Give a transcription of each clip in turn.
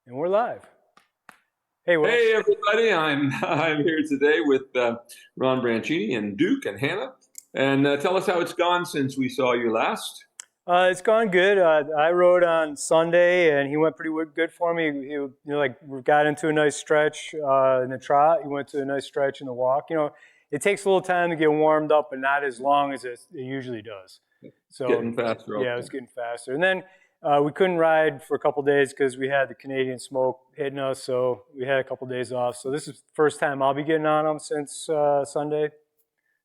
And we're live. Hey, Will. Hey everybody, I'm here today with Ron Branchini and Duke and Hannah, and tell us how it's gone since we saw you last. It's gone good. I rode on Sunday, and he went pretty good for me. We got into a nice stretch in the trot. He went to a nice stretch in the walk. It takes a little time to get warmed up, but not as long as it usually does. So Getting faster. yeah, it was getting faster. And then we couldn't ride for a couple days because we had the Canadian smoke hitting us, so we had a couple days off. So this is the first time I'll be getting on them since Sunday.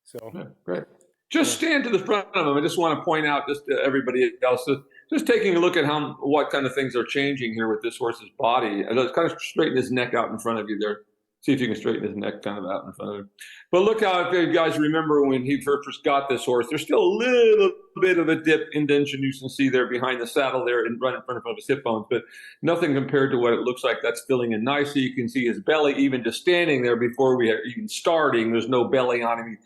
So Yeah, great. Just stand to the front of them. I just want to point out just to everybody else, just taking a look at what kind of things are changing here with this horse's body. And let's kind of straighten his neck out in front of you there. See if you can straighten his neck kind of out in front of him. But look how, if you guys remember when he first got this horse, there's still a little bit of a dip indentation you can see there behind the saddle there right in front of his hip bones, but nothing compared to what it looks like. That's filling in nicely. You can see his belly even just standing there before we are even starting. There's no belly on him.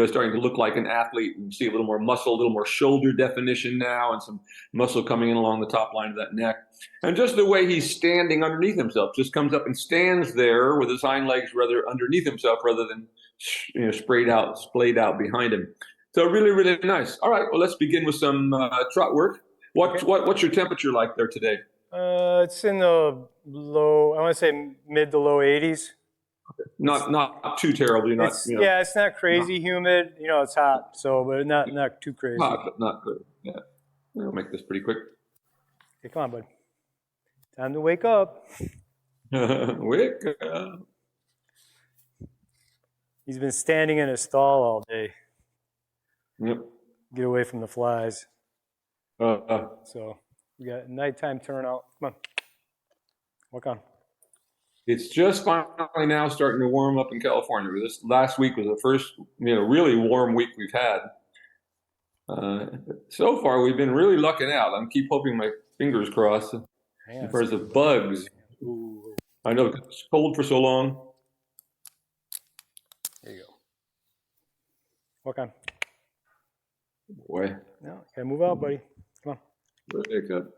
Starting to look like an athlete, and see a little more muscle, a little more shoulder definition now, and some muscle coming in along the top line of that neck. And just the way he's standing underneath himself, just comes up and stands there with his hind legs rather underneath himself rather than splayed out behind him. So really, really nice. All right, well, let's begin with some trot work. What's your temperature like there today? it's in the low, I want to say mid to low 80s. Not too terribly. Yeah, it's not crazy humid. It's hot, but not too crazy. Hot, but not good. Yeah, we'll make this pretty quick. Okay, come on, bud. Time to wake up. Wake up. He's been standing in a stall all day. Yep. Get away from the flies. So we got nighttime turnout. Come on. Walk on. It's just finally now starting to warm up in California. This last week was the first, really warm week we've had. So far, we've been really lucking out. I keep hoping my fingers crossed. As far as the bugs, ooh. I know it's cold for so long. There you go. Walk on. Boy. No, gotta move out, buddy. Come on. Very good.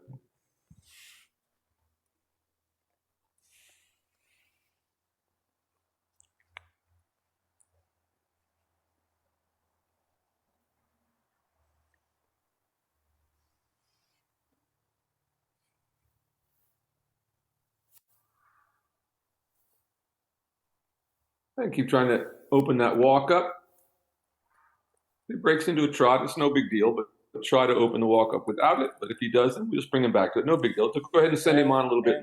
And keep trying to open that walk up. If he breaks into a trot, it's no big deal, but try to open the walk up without it. But if he doesn't, we'll just bring him back to it. No big deal. So go ahead and send him on a little bit.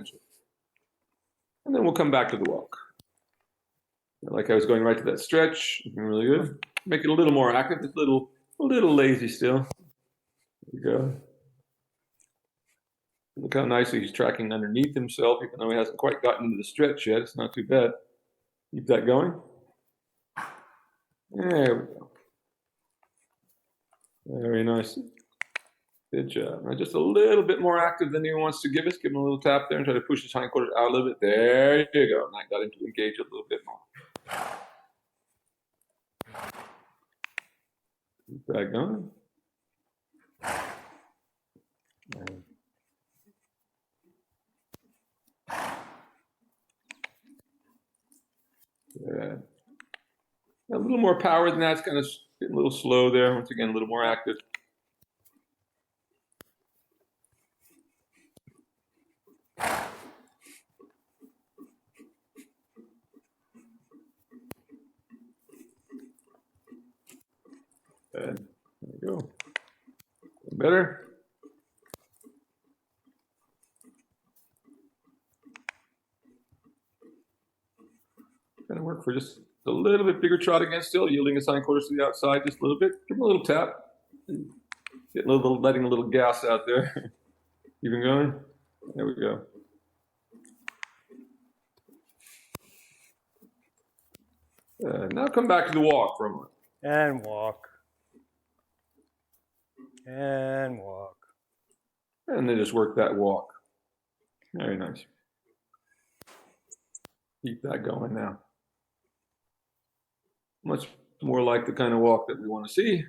And then we'll come back to the walk. Like I was going right to that stretch. Really good. Make it a little more active. It's a little lazy still. There you go. Look how nicely he's tracking underneath himself, even though he hasn't quite gotten into the stretch yet. It's not too bad. Keep that going. There we go. Very nice. Good job. Now just a little bit more active than he wants to give us. Give him a little tap there and try to push his hindquarters out a little bit. There you go. And I got him to engage a little bit more. Keep that going. Yeah. A little more power than that. It's kind of getting a little slow there. Once again, a little more active. There we go. Better. Going to work for just a little bit bigger trot again, still yielding his hindquarters to the outside just a little bit. Give him a little tap. Letting a little gas out there. Keep him going. There we go. Now come back to the walk for a moment. And walk. And walk. And then just work that walk. Very nice. Keep that going now. Much more like the kind of walk that we want to see.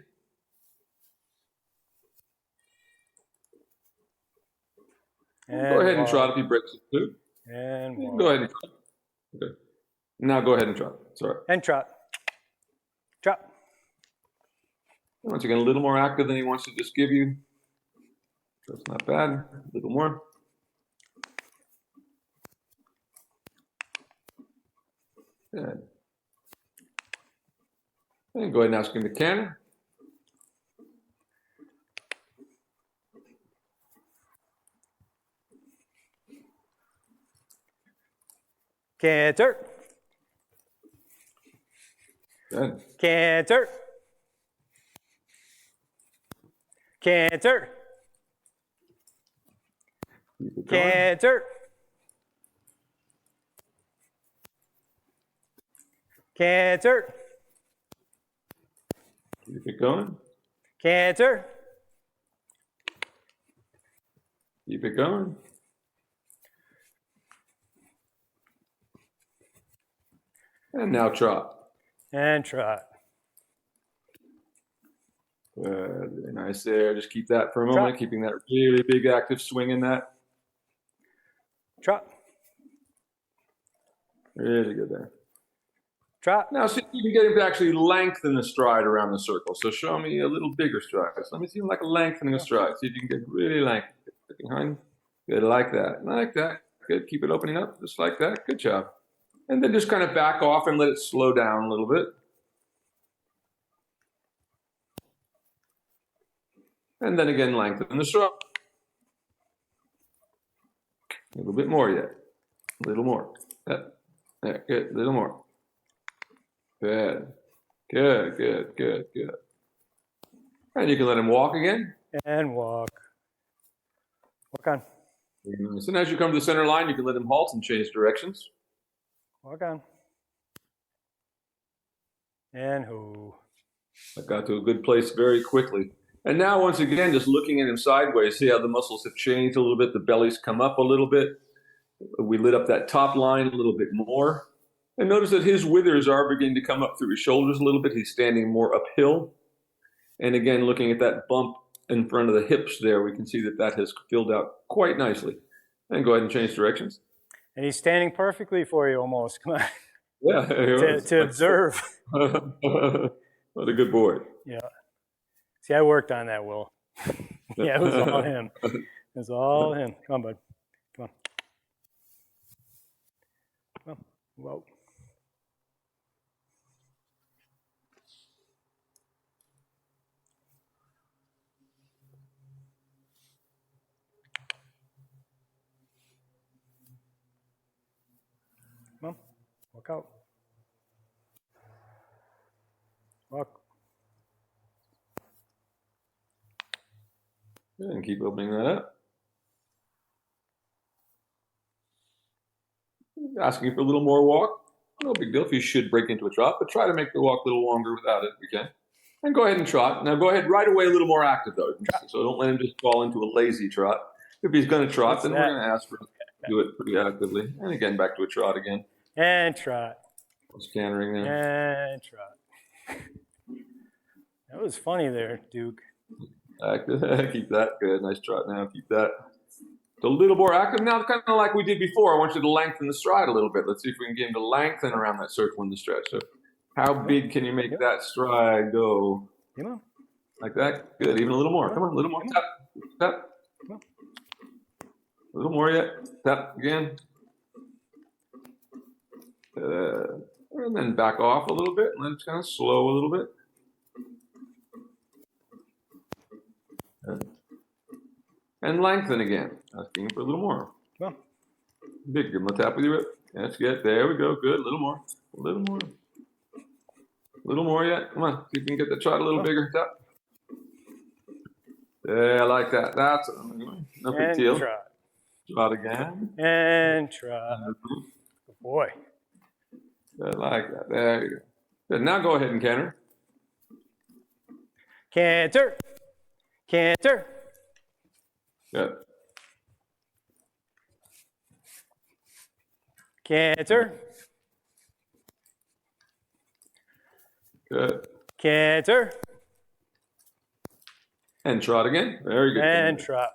Go ahead and trot if he breaks it too. And walk. Go ahead and trot. Okay. Now go ahead and trot. It's all right. And trot. Trot. Once again, a little more active than he wants to just give you. That's not bad. A little more. Good. And go ahead and ask him to canter. Canter. Good. Canter. Canter. Keep it going. Canter. Canter. Keep it going. Canter. Keep it going. And now trot. And trot. Very nice there. Just keep that for a moment, keeping that really big active swing in that. Trot. Really good there. Trot. Now see if you can get him to actually lengthen the stride around the circle. So show me a little bigger stride. So let me see him like a lengthening a stride. See if you can get really lengthened. Behind. Good, like that. Like that. Good. Keep it opening up just like that. Good job. And then just kind of back off and let it slow down a little bit. And then again, lengthen the stride. A little bit more yet. A little more. There, good. A little more. Good. Good, good, good, good. And you can let him walk again. And walk. Walk on. Very nice. And as you come to the center line, you can let him halt and change directions. Walk on. And ho. I got to a good place very quickly. And now, once again, just looking at him sideways, see how the muscles have changed a little bit. The belly's come up a little bit. We lit up that top line a little bit more. And notice that his withers are beginning to come up through his shoulders a little bit. He's standing more uphill. And again, looking at that bump in front of the hips there, we can see that that has filled out quite nicely. And go ahead and change directions. And he's standing perfectly for you almost. Come on. Yeah. to observe. What a good boy. Yeah. See, I worked on that, Will. Yeah, it was all him. It was all him. Come on, bud. Come on. Come on. Whoa. Come on. Walk out. Walk. And keep opening that up. Asking for a little more walk. No big deal if you should break into a trot, but try to make the walk a little longer without it if you can. And go ahead and trot. Now go ahead right away a little more active though. So don't let him just fall into a lazy trot. If he's going to trot, then we're going to ask for him to do it pretty actively. And again, back to a trot again. And trot. Just cantering there. And trot. That was funny there, Duke. Active. Keep that. Good. Nice trot now. Keep that. A little more active. Now, kind of like we did before, I want you to lengthen the stride a little bit. Let's see if we can get him to lengthen around that circle in the stretch. So how big can you make that stride go? Come on. Like that? Good. Even a little more. Come on. A little more. Tap. Tap. A little more yet. Tap again. And then back off a little bit. And then it's kind of slow a little bit. And lengthen again. Asking for a little more. Come on. Big. Give him a tap with your whip. That's good. There we go. Good. A little more. A little more. A little more yet. Come on. See if you can get the trot a little bigger. Tap. Yeah, I like that. That's no big deal. Trot. Trot again. And trot. Good boy. I like that. There you go. Good. Now go ahead and canter. Canter. Canter. Good. Canter. Good. Canter. And trot again. Very good. And trot.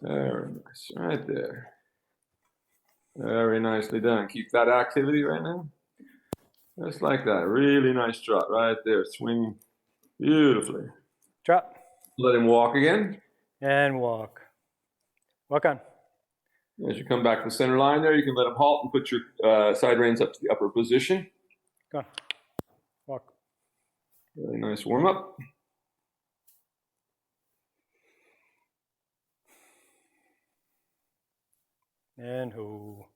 Very nice. Right there. Very nicely done. Keep that activity right now. Just like that. Really nice trot right there. Swing beautifully. Drop. Let him walk again. And walk. Walk on. As you come back to the center line there, you can let him halt and put your side reins up to the upper position. Go on. Walk. Really nice warm up. And ho.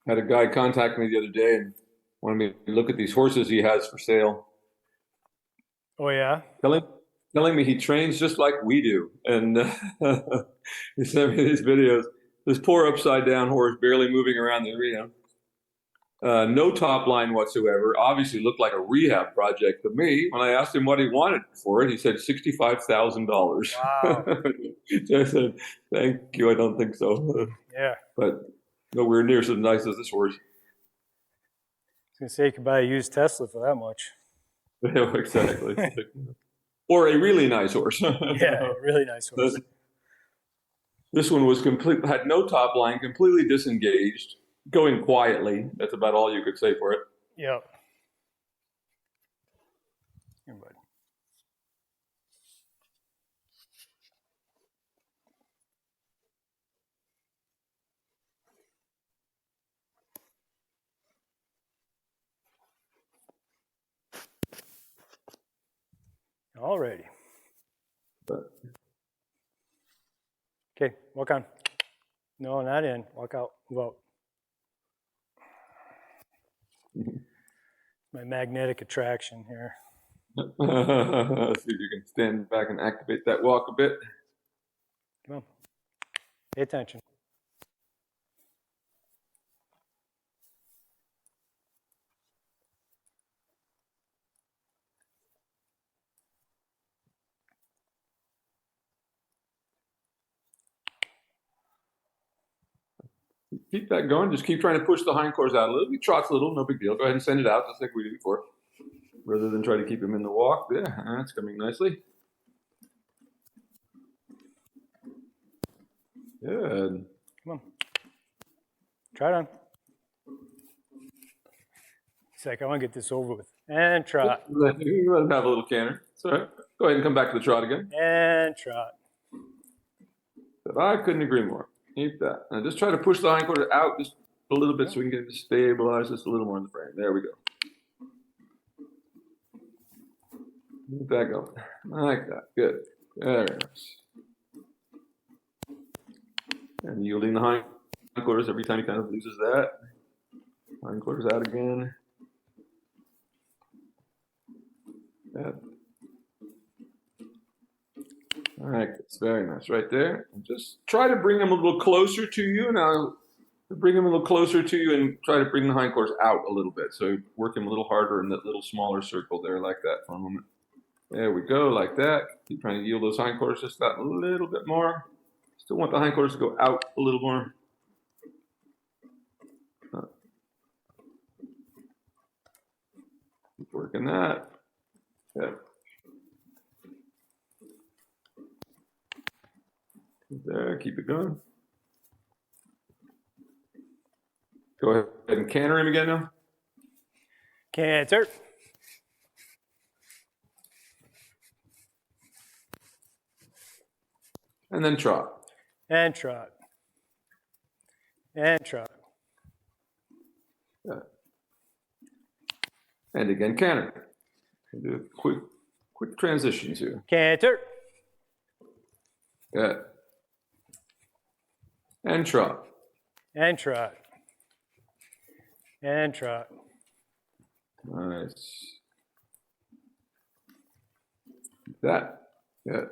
Had a guy contact me the other day and wanted me to look at these horses he has for sale. Oh, yeah? Telling me he trains just like we do. And he sent me these videos. This poor upside down horse barely moving around the arena. No top line whatsoever. Obviously looked like a rehab project to me. When I asked him what he wanted for it, he said $65,000. Wow. So I said, thank you, I don't think so. Yeah. But nowhere near so nice as this horse. I was going to say you could buy a used Tesla for that much. Exactly. Or a really nice horse. Yeah, really nice horse. This one was had no top line, completely disengaged, going quietly. That's about all you could say for it. Yep. Here, bud. Alrighty. But Okay, walk on. No, not in. Walk out. Move out. My magnetic attraction here. let's see if you can stand back and activate that walk a bit. Come on. Pay attention. Keep that going. Just keep trying to push the hindquarters out a little. He trots a little, no big deal. Go ahead and send it out just like we did before. Rather than try to keep him in the walk. Yeah, that's coming nicely. Good. Come on. Try it on. It's like, I want to get this over with. And trot. Let him have a little canter. It's all right. Go ahead and come back to the trot again. And trot. But I couldn't agree more. Keep that. And just try to push the hindquarters out just a little bit so we can get it stabilized just a little more in the frame. There we go. Keep that going. Like that. Good. Very nice. And yielding the hindquarters every time he kind of loses that. Hindquarters out again. Good. All right, it's very nice right there. And just try to bring him a little closer to you. Now, bring him a little closer to you and try to bring the hindquarters out a little bit. So work him a little harder in that little smaller circle there like that for a moment. There we go, like that. Keep trying to yield those hindquarters just that little bit more. Still want the hindquarters to go out a little more. Keep working that. Good. There, keep it going. Go ahead and canter him again now. Canter. And then trot. And trot. And trot. Yeah. And again, canter. Do quick transitions here. Canter. Yeah. And trot. And trot. And trot. Nice. That. Yeah.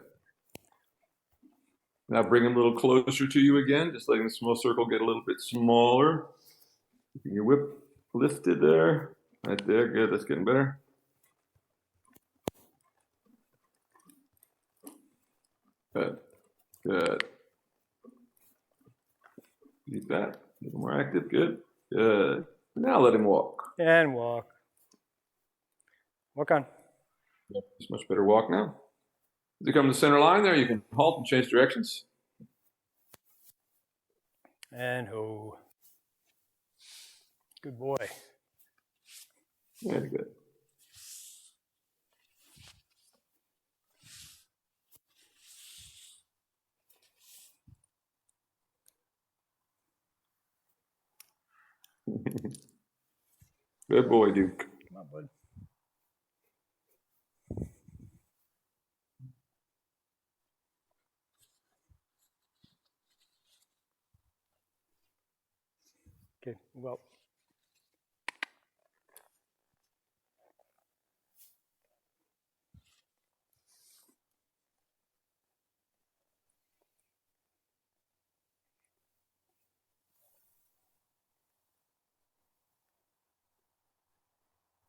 Now bring him a little closer to you again, just letting the small circle get a little bit smaller. Keeping your whip lifted there. Right there, good. That's getting better. Good, good. Keep that. A little more active. Good, good. Now let him walk. And walk. Walk on. It's much better walk now. As you come to the center line there, you can halt and change directions. And ho. Good boy. Very good. Good boy, Duke. Come on, bud. Okay, well.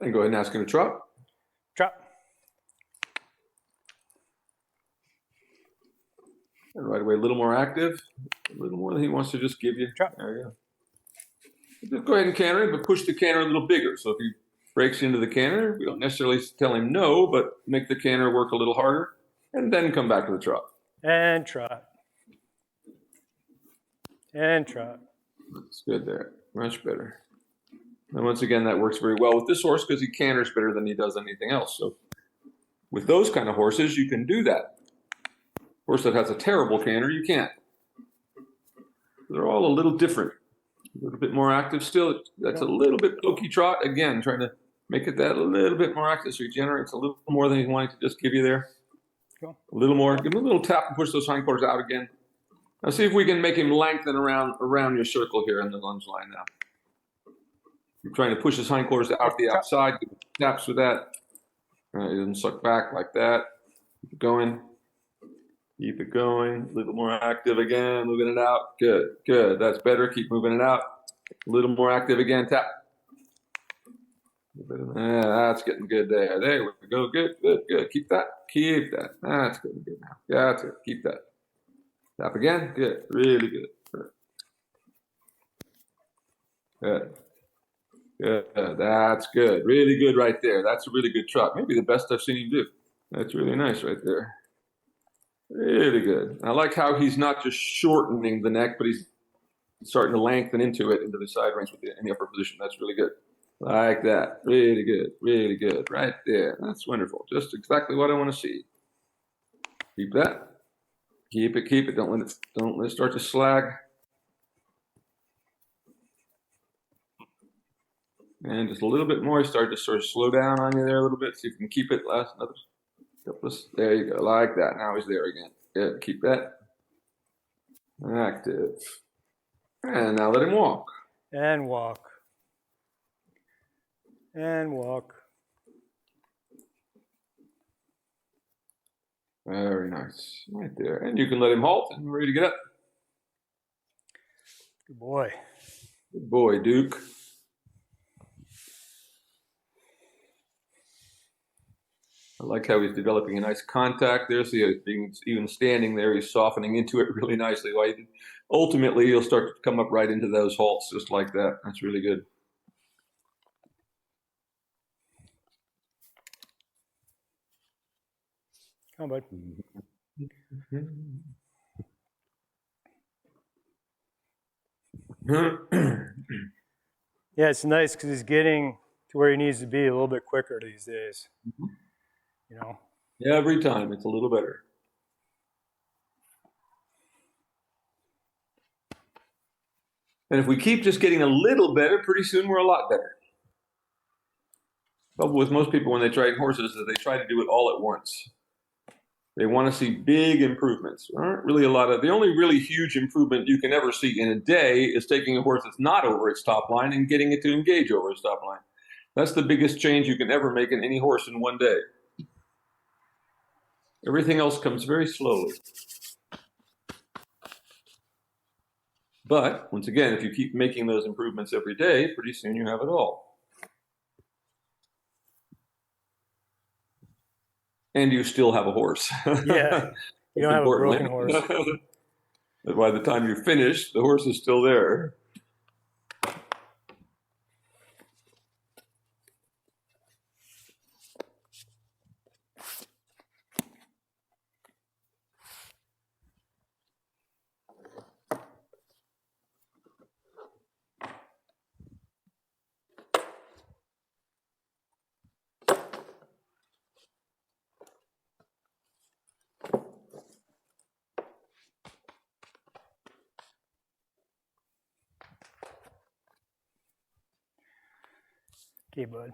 And go ahead and ask him to trot. Drop. And right away, a little more active, a little more than he wants to just give you. Drop. There you go. Just go ahead and canter, but push the canter a little bigger. So if he breaks into the canter, we don't necessarily tell him no, but make the canter work a little harder, and then come back to the trot. And trot. And trot. That's good there. Much better. And once again, that works very well with this horse because he canters better than he does anything else. So with those kind of horses, you can do that. Horse that has a terrible canter, you can't. They're all a little different. A little bit more active still. That's a little bit pokey trot. Again, trying to make it that a little bit more active so he generates a little more than he's wanting to just give you there. A little more. Give him a little tap and push those hindquarters out again. Now see if we can make him lengthen around your circle here in the lunge line now. You're trying to push his hindquarters out the outside. Taps with that. He doesn't suck back like that. Keep it going. Keep it going. A little more active again. Moving it out. Good. Good. That's better. Keep moving it out. A little more active again. Tap. Yeah, that's getting good there. There we go. Good. Good. Good. Keep that. Keep that. That's getting good now. That's it. Keep that. Tap again. Good. Really good. Good. Good. That's good. Really good right there. That's a really good trot. Maybe the best I've seen him do. That's really nice right there. Really good. I like how he's not just shortening the neck, but he's starting to lengthen into the side range in the upper position. That's really good. Like that. Really good. Really good. Right there. That's wonderful. Just exactly what I want to see. Keep that. Keep it. Keep it. Don't let it start to slag. And just a little bit more. Start to sort of slow down on you there a little bit. See if you can keep it. Last another. There you go. Like that. Now he's there again. Good. Keep that. Active. And now let him walk. And walk. And walk. Very nice. Right there. And you can let him halt and ready to get up. Good boy. Good boy, Duke. I like how he's developing a nice contact there. So even standing there, he's softening into it really nicely. Ultimately, he'll start to come up right into those halts just like that. That's really good. Come on, bud. Yeah, it's nice because he's getting to where he needs to be a little bit quicker these days. You know? Yeah, every time it's a little better. And if we keep just getting a little better, pretty soon we're a lot better. The trouble with most people when they train horses is that they try to do it all at once. They want to see big improvements. There aren't really a lot of, the only really huge improvement you can ever see in a day is taking a horse that's not over its top line and getting it to engage over its top line. That's the biggest change you can ever make in any horse in one day. Everything else comes very slowly. But once again, if you keep making those improvements every day, pretty soon you have it all. and you still have a horse. Yeah, you don't have a broken horse. But by the time you finish, the horse is still there. Okay, bud.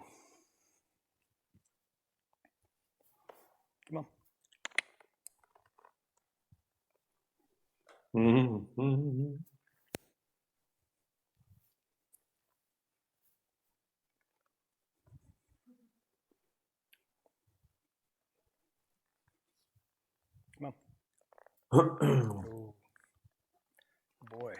Come on. Mm-hmm. Come on. Oh, boy.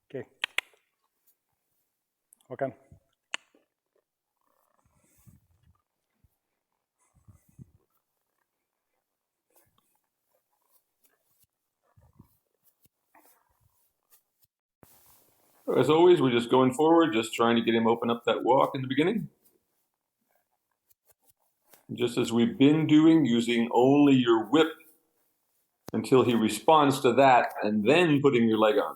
Okay. Okay. As always, we're just going forward, just trying to get him open up that walk in the beginning. Just as we've been doing, using only your whip until he responds to that, and then putting your leg on.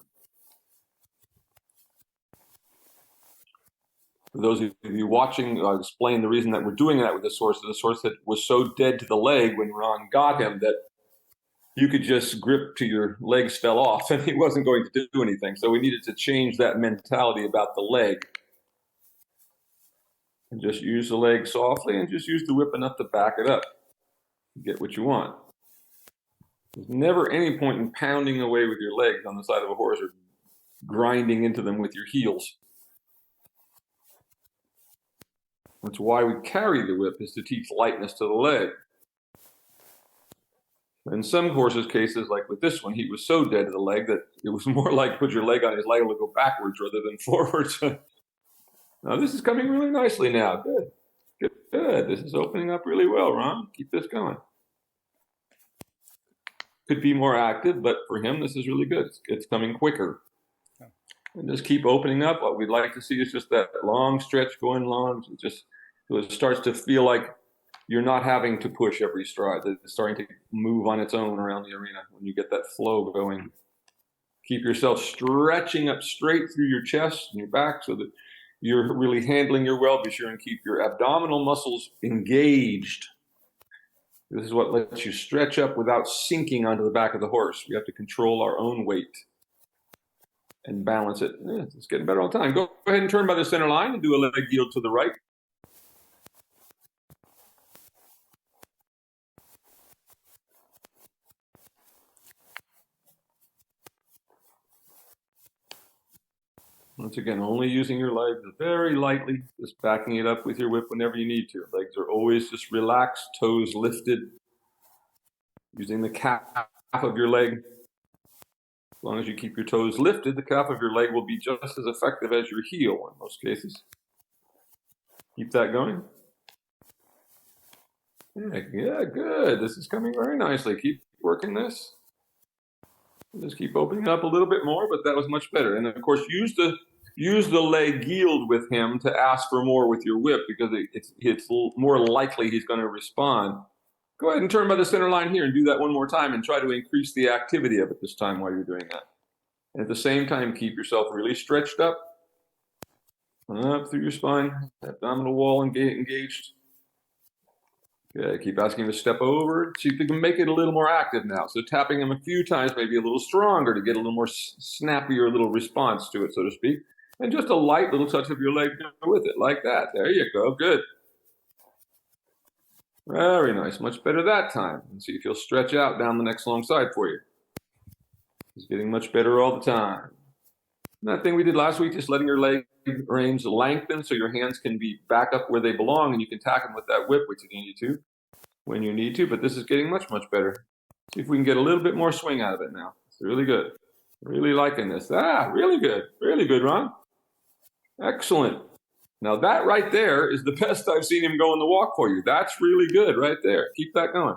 For those of you watching, I'll explain the reason that we're doing that with this horse. This horse that was so dead to the leg when Ron got him that you could just grip till your legs fell off and he wasn't going to do anything. So we needed to change that mentality about the leg. And just use the leg softly and just use the whip enough to back it up. You get what you want. There's never any point in pounding away with your legs on the side of a horse or grinding into them with your heels. That's why we carry the whip, is to teach lightness to the leg. In some horses' cases, like with this one, he was so dead to the leg that it was more like put your leg on his leg and go backwards rather than forwards. Now this is coming really nicely now. Good. Good. Good. This is opening up really well, Ron. Keep this going. Could be more active, but for him, this is really good. It's coming quicker. And just keep opening up. What we'd like to see is just that long stretch going long. So it starts to feel like you're not having to push every stride. It's starting to move on its own around the arena when you get that flow going. Keep yourself stretching up straight through your chest and your back so that you're really handling your well. Be sure and keep your abdominal muscles engaged. This is what lets you stretch up without sinking onto the back of the horse. We have to control our own weight and balance it. Yeah, it's getting better all the time. Go ahead and turn by the center line and do a leg yield to the right. Once again, only using your legs very lightly, just backing it up with your whip whenever you need to. Legs are always just relaxed, toes lifted. Using the calf of your leg. As long as you keep your toes lifted, the calf of your leg will be just as effective as your heel in most cases. Keep that going. Yeah, good. This is coming very nicely. Keep working this. Just keep opening up a little bit more, but that was much better. And of course, use the leg yield with him to ask for more with your whip, because it's more likely he's going to respond. Go ahead and turn by the center line here and do that one more time and try to increase the activity of it this time while you're doing that. And at the same time, keep yourself really stretched up through your spine, abdominal wall engaged. Yeah, keep asking him to step over. See if you can make it a little more active now. So tapping him a few times, maybe a little stronger to get a little more snappier little response to it, so to speak. And just a light little touch of your leg with it, like that. There you go. Good. Very nice. Much better that time. And see if he'll stretch out down the next long side for you. He's getting much better all the time. And that thing we did last week, just letting your leg range lengthen so your hands can be back up where they belong and you can tack them with that whip, which you need to when you need to. But this is getting much, much better. See if we can get a little bit more swing out of it now. It's really good. Really liking this. Really good. Really good, Ron. Excellent. Now that right there is the best I've seen him go in the walk for you. That's really good right there. Keep that going.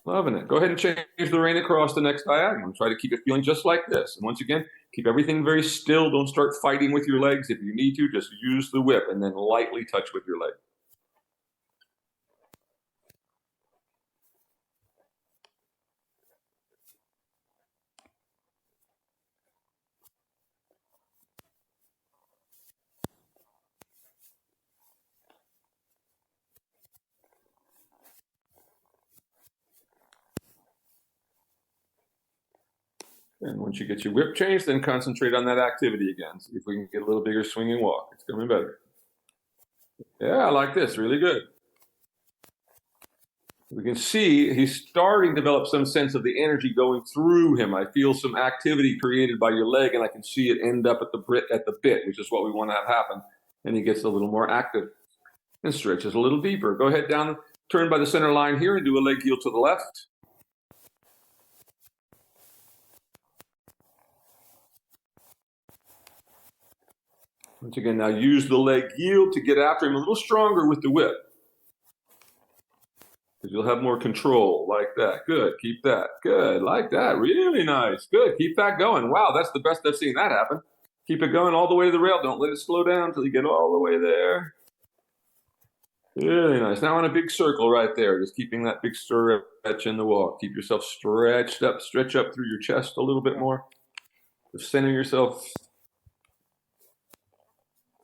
Loving it. Go ahead and change the rein across the next diagonal. Try to keep it feeling just like this. And once again, keep everything very still. Don't start fighting with your legs. If you need to, just use the whip and then lightly touch with your leg. And once you get your whip changed, then concentrate on that activity again. See if we can get a little bigger swinging walk. It's coming better. Yeah, I like this. Really good. We can see he's starting to develop some sense of the energy going through him. I feel some activity created by your leg, and I can see it end up at the bit, which is what we want to have happen. And he gets a little more active and stretches a little deeper. Go ahead down, turn by the center line here and do a leg heel to the left. Once again, now use the leg yield to get after him a little stronger with the whip. Because you'll have more control, like that. Good, keep that. Good, like that. Really nice. Good, keep that going. Wow, that's the best I've seen that happen. Keep it going all the way to the rail. Don't let it slow down until you get all the way there. Really nice. Now in a big circle right there, just keeping that big stretch in the walk. Keep yourself stretched up, stretch up through your chest a little bit more. Just center yourself.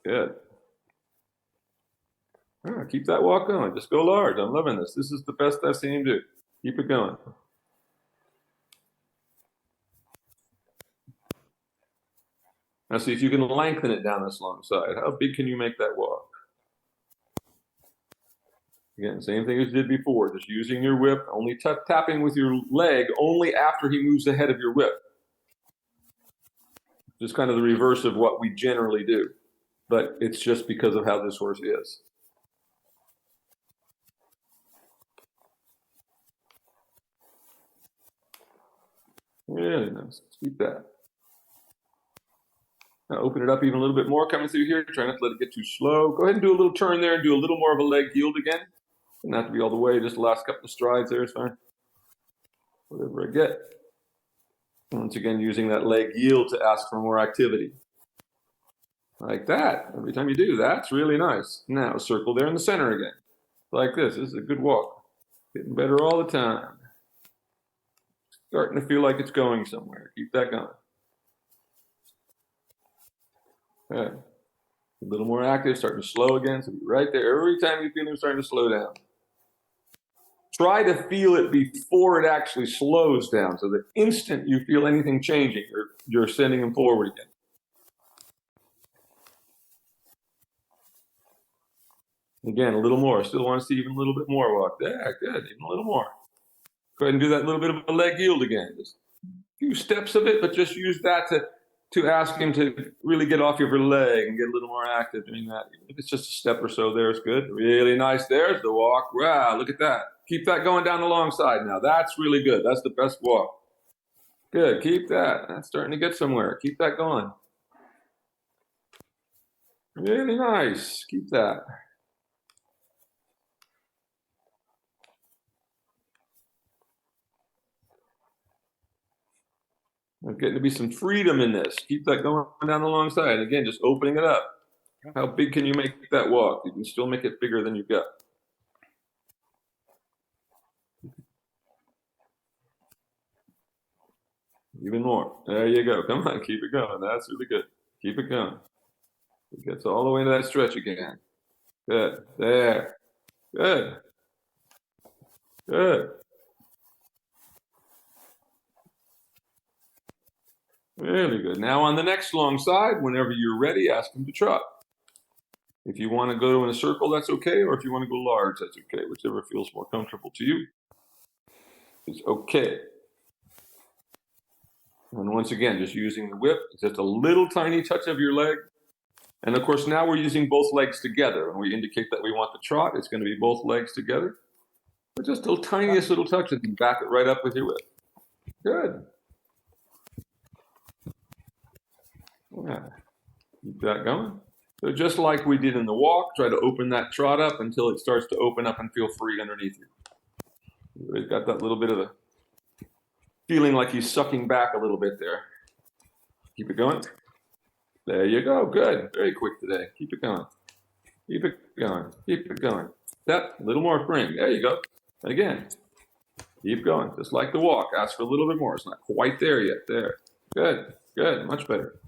Good. Keep that walk going. Just go large. I'm loving this. This is the best I've seen him do. Keep it going. Now see if you can lengthen it down this long side. How big can you make that walk? Again, same thing as you did before. Just using your whip, only tapping with your leg only after he moves ahead of your whip. Just kind of the reverse of what we generally do. But it's just because of how this horse is. Really nice. Keep that. Now open it up even a little bit more coming through here. Try not to let it get too slow. Go ahead and do a little turn there and do a little more of a leg yield again. Doesn't have to be all the way. Just the last couple of strides there is fine. Whatever I get. Once again, using that leg yield to ask for more activity. Like that. Every time you do, that's really nice. Now circle there in the center again. Like this. This is a good walk. Getting better all the time. Starting to feel like it's going somewhere. Keep that going. Okay. A little more active, starting to slow again. So right there. Every time you feel him starting to slow down. Try to feel it before it actually slows down. So the instant you feel anything changing, you're sending him forward again. Again, a little more. Still want to see even a little bit more walk. There, good. Even a little more. Go ahead and do that little bit of a leg yield again. Just a few steps of it, but just use that to ask him to really get off your leg and get a little more active doing that. If it's just a step or so there, it's good. Really nice. There's the walk. Wow, look at that. Keep that going down the long side now. That's really good. That's the best walk. Good. Keep that. That's starting to get somewhere. Keep that going. Really nice. Keep that. There's getting to be some freedom in this. Keep that going down the long side. Again, just opening it up. How big can you make that walk? You can still make it bigger than you've got. Even more. There you go. Come on, keep it going. That's really good. Keep it going. It gets all the way to that stretch again. Good. There. Good. Good. Really good. Now on the next long side, whenever you're ready, ask him to trot. If you want to go in a circle, that's okay. Or if you want to go large, that's okay. Whichever feels more comfortable to you is okay. And once again, just using the whip, just a little tiny touch of your leg. And of course, now we're using both legs together. When we indicate that we want the trot, it's going to be both legs together. But just the tiniest little touch, and back it right up with your whip. Good. Yeah. Keep that going. So just like we did in the walk, try to open that trot up until it starts to open up and feel free underneath you. You've got that little bit of a feeling like he's sucking back a little bit there. Keep it going. There you go. Good. Very quick today. Keep it going. Keep it going. Keep it going. That a little more spring. There you go. And again, keep going. Just like the walk. Ask for a little bit more. It's not quite there yet. There. Good. Good. Much better.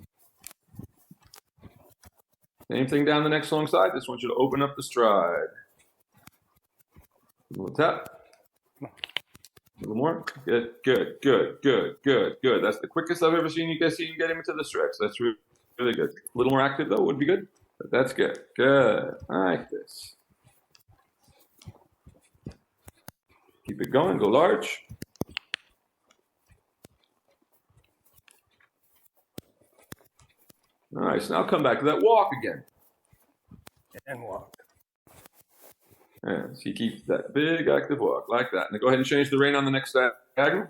Same thing down the next long side. Just want you to open up the stride. A little tap. A little more. Good, good, good, good, good, good. That's the quickest I've ever seen you guys get him into the stretch. That's really, really good. A little more active though would be good. But that's good. Good. I like this. Keep it going. Go large. Nice. Now come back to that walk again. And walk. And so you keep that big active walk like that. Now go ahead and change the rein on the next diagonal.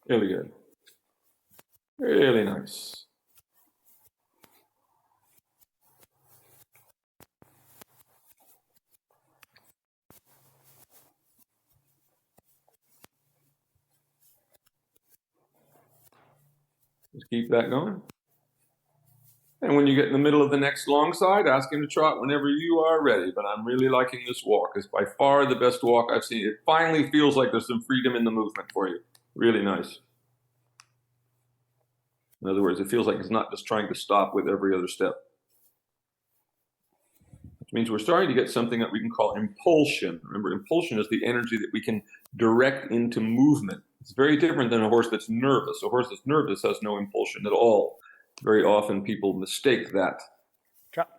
Really good. Really nice. Just keep that going. And when you get in the middle of the next long side, ask him to trot whenever you are ready. But I'm really liking this walk. It's by far the best walk I've seen. It finally feels like there's some freedom in the movement for you. Really nice. In other words, it feels like it's not just trying to stop with every other step. Which means we're starting to get something that we can call impulsion. Remember, impulsion is the energy that we can direct into movement. It's very different than a horse that's nervous. A horse that's nervous has no impulsion at all. Very often people mistake that. Drop.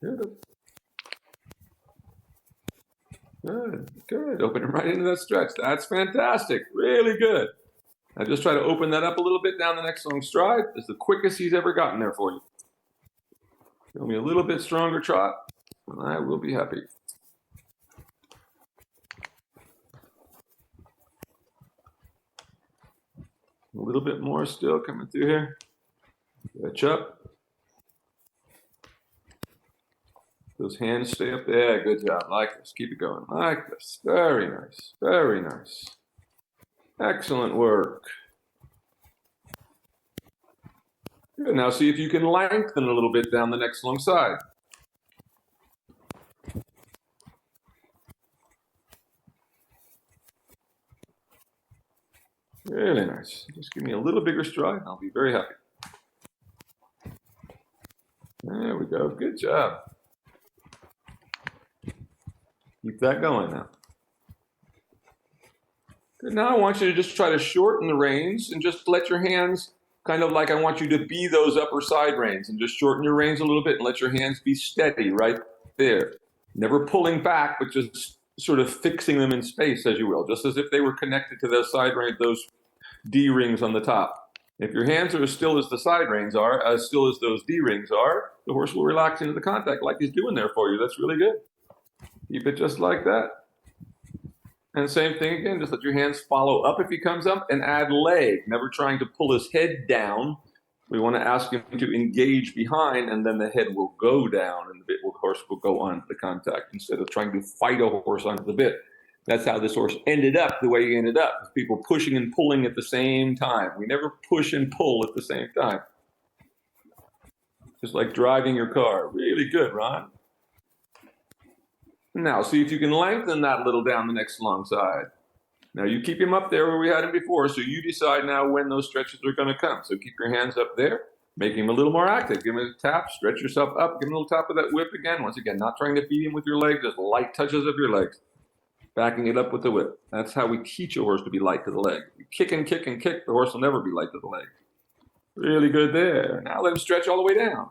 Good. Good, good. Open him right into that stretch. That's fantastic. Really good. Now just try to open that up a little bit down the next long stride. It's the quickest he's ever gotten there for you. Show me a little bit stronger trot, and I will be happy. A little bit more still coming through here. Catch up. Those hands stay up there. Good job. Like this. Keep it going. Like this. Very nice. Very nice. Excellent work. Good. Now see if you can lengthen a little bit down the next long side. Really nice. Just give me a little bigger stride and I'll be very happy. There we go. Good job. Keep that going now. Good. Now I want you to just try to shorten the reins and just let your hands kind of like I want you to be those upper side reins and just shorten your reins a little bit and let your hands be steady right there. Never pulling back, but just sort of fixing them in space, as you will, just as if they were connected to those side reins, those D rings on the top. If your hands are as still as the side reins are, as still as those D rings are, the horse will relax into the contact like he's doing there for you. That's really good. Keep it just like that. And same thing again, just let your hands follow up if he comes up and add leg, never trying to pull his head down. We want to ask him to engage behind and then the head will go down and the horse will go on the contact instead of trying to fight a horse onto the bit. That's how this horse ended up the way he ended up, with people pushing and pulling at the same time. We never push and pull at the same time. Just like driving your car. Really good, Ron. Now, see if you can lengthen that little down the next long side. Now, you keep him up there where we had him before, so you decide now when those stretches are going to come. So keep your hands up there. Make him a little more active. Give him a tap, stretch yourself up, give him a little tap of that whip again. Once again, not trying to feed him with your legs, just light touches of your legs. Backing it up with the whip. That's how we teach a horse to be light to the leg. You kick and kick and kick, the horse will never be light to the leg. Really good there. Now let him stretch all the way down.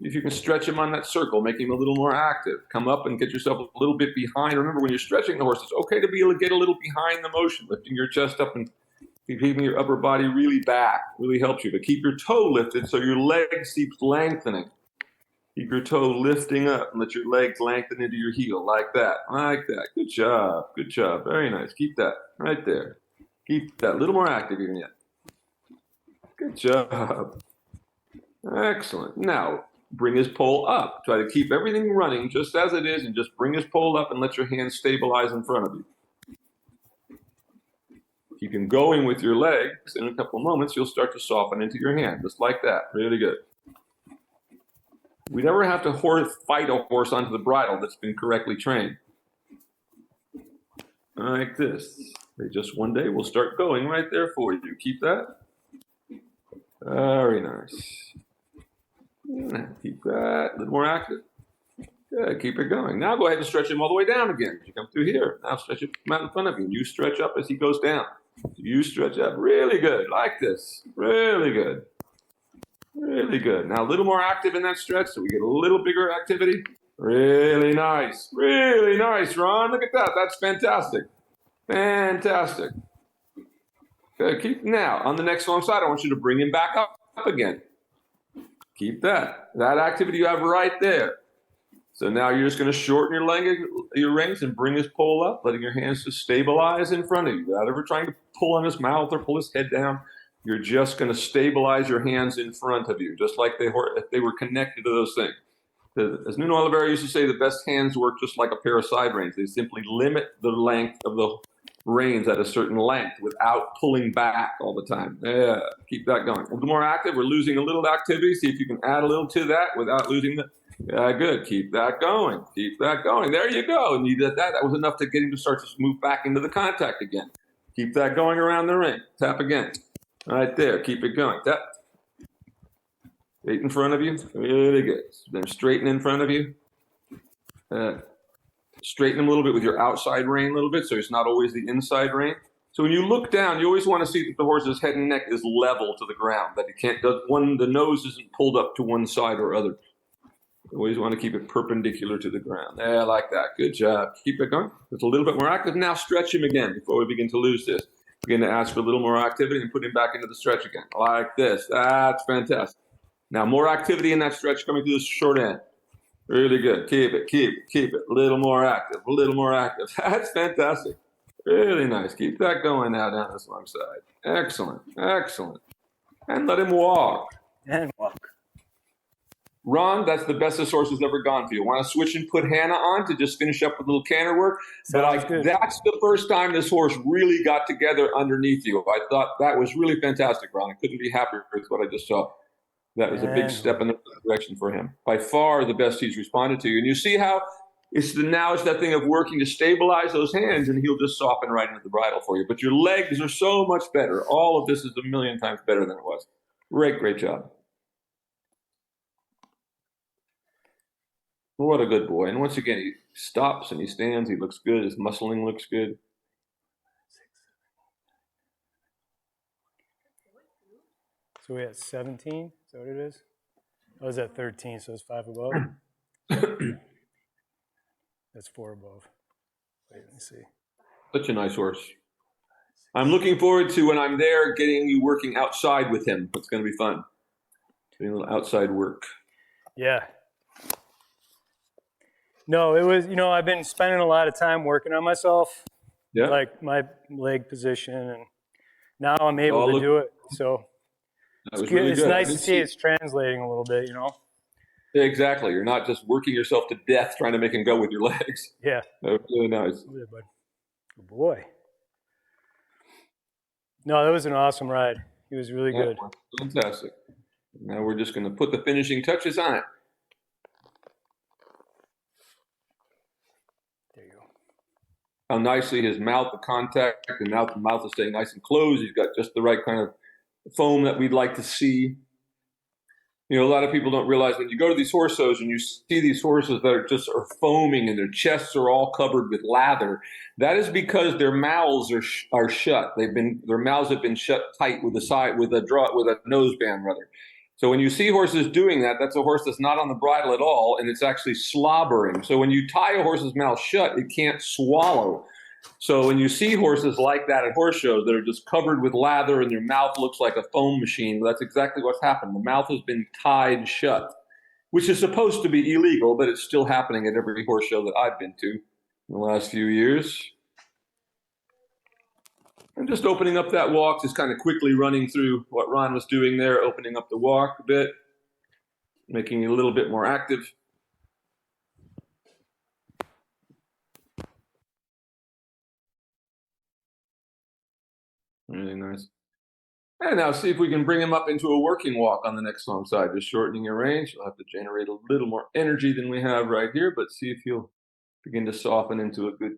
If you can stretch him on that circle, make him a little more active. Come up and get yourself a little bit behind. Remember, when you're stretching the horse, it's okay to be able to get a little behind the motion, lifting your chest up and keeping your upper body really back. Really helps you. But keep your toe lifted so your leg keeps lengthening. Keep your toe lifting up and let your legs lengthen into your heel like that. Like that. Good job. Good job. Very nice. Keep that right there. Keep that a little more active even yet. Good job. Excellent. Now, bring his pole up. Try to keep everything running just as it is and just bring his pole up and let your hands stabilize in front of you. Keep him going with your legs. In a couple of moments, you'll start to soften into your hand, just like that. Really good. We never have to fight a horse onto the bridle that's been correctly trained. Like this. They just one day will start going right there for you. Keep that. Very nice. Keep that. A little more active. Good. Keep it going. Now go ahead and stretch him all the way down again. You come through here. Now stretch it out in front of you. You stretch up as he goes down. You stretch up. Really good. Like this. Really good. Really good. Now a little more active in that stretch so we get a little bigger activity. Really nice. Really nice, Ron. Look at that. That's fantastic. Fantastic. Okay, keep now on the next long side. I want you to bring him back up again. Keep that. That activity you have right there. So now you're just going to shorten your reins and bring his pole up, letting your hands just stabilize in front of you. Without ever trying to pull on his mouth or pull his head down. You're just going to stabilize your hands in front of you, just like if they were connected to those things. As Nuno Oliveira used to say, the best hands work just like a pair of side reins. They simply limit the length of the reins at a certain length without pulling back all the time. Yeah, keep that going. A little more active. We're losing a little activity. See if you can add a little to that without losing the. Yeah, good. Keep that going. Keep that going. There you go. And you did that. That was enough to get him to start to move back into the contact again. Keep that going around the ring. Tap again. Right there. Keep it going. Tap. Straight in front of you. Really good. Then straighten in front of you. Straighten him a little bit with your outside rein a little bit so it's not always the inside rein. So when you look down, you always want to see that the horse's head and neck is level to the ground, that the nose isn't pulled up to one side or other. You always want to keep it perpendicular to the ground. Yeah, like that. Good job. Keep it going. It's a little bit more active. Now stretch him again before we begin to lose this. Begin to ask for a little more activity and put him back into the stretch again. Like this. That's fantastic. Now more activity in that stretch coming through the short end. Really good. Keep it, keep it, keep it. A little more active, a little more active. That's fantastic. Really nice. Keep that going now down this long side. Excellent, excellent. And let him walk. And walk. Ron, that's the best this horse has ever gone for you. Want to switch and put Hanna on to just finish up with a little canter work? Sounds good. That's the first time this horse really got together underneath you. I thought that was really fantastic, Ron. I couldn't be happier with what I just saw. That was a big step in the right direction for him. By far the best he's responded to. And you see how now it's that thing of working to stabilize those hands, and he'll just soften right into the bridle for you. But your legs are so much better. All of this is a million times better than it was. Great, great job. What a good boy. And once again, he stops and he stands. He looks good. His muscling looks good. So we had 17. Is that what it is? I was at 13, so it's 5 above. That's 4 above. Wait, let me see. Such a nice horse. I'm looking forward to when I'm there getting you working outside with him. It's going to be fun. Doing a little outside work. Yeah. No, it was, I've been spending a lot of time working on myself. Yeah. Like my leg position, and now I'm able to do it. So it's good. It's nice to see it's translating a little bit, Exactly. You're not just working yourself to death trying to make him go with your legs. Yeah. That was really nice. Good, bud. Good boy. No, that was an awesome ride. He was really good. Fantastic. Now we're just going to put the finishing touches on it. There you go. How nicely his mouth, the contact, and now the mouth is staying nice and closed. He's got just the right kind of foam that we'd like to see. You know, a lot of people don't realize when you go to these horse shows and you see these horses that are foaming and their chests are all covered with lather. That is because their mouths are shut. Their mouths have been shut tight with a nose band rather. So when you see horses doing that, that's a horse that's not on the bridle at all, and it's actually slobbering. So when you tie a horse's mouth shut, it can't swallow. So when you see horses like that at horse shows that are just covered with lather and their mouth looks like a foam machine, that's exactly what's happened. The mouth has been tied shut, which is supposed to be illegal, but it's still happening at every horse show that I've been to in the last few years. And just opening up that walk, just kind of quickly running through what Ron was doing there, opening up the walk a bit, making it a little bit more active. Really nice. And now see if we can bring him up into a working walk on the next long side, just shortening your range. You'll have to generate a little more energy than we have right here, but see if he'll begin to soften into a good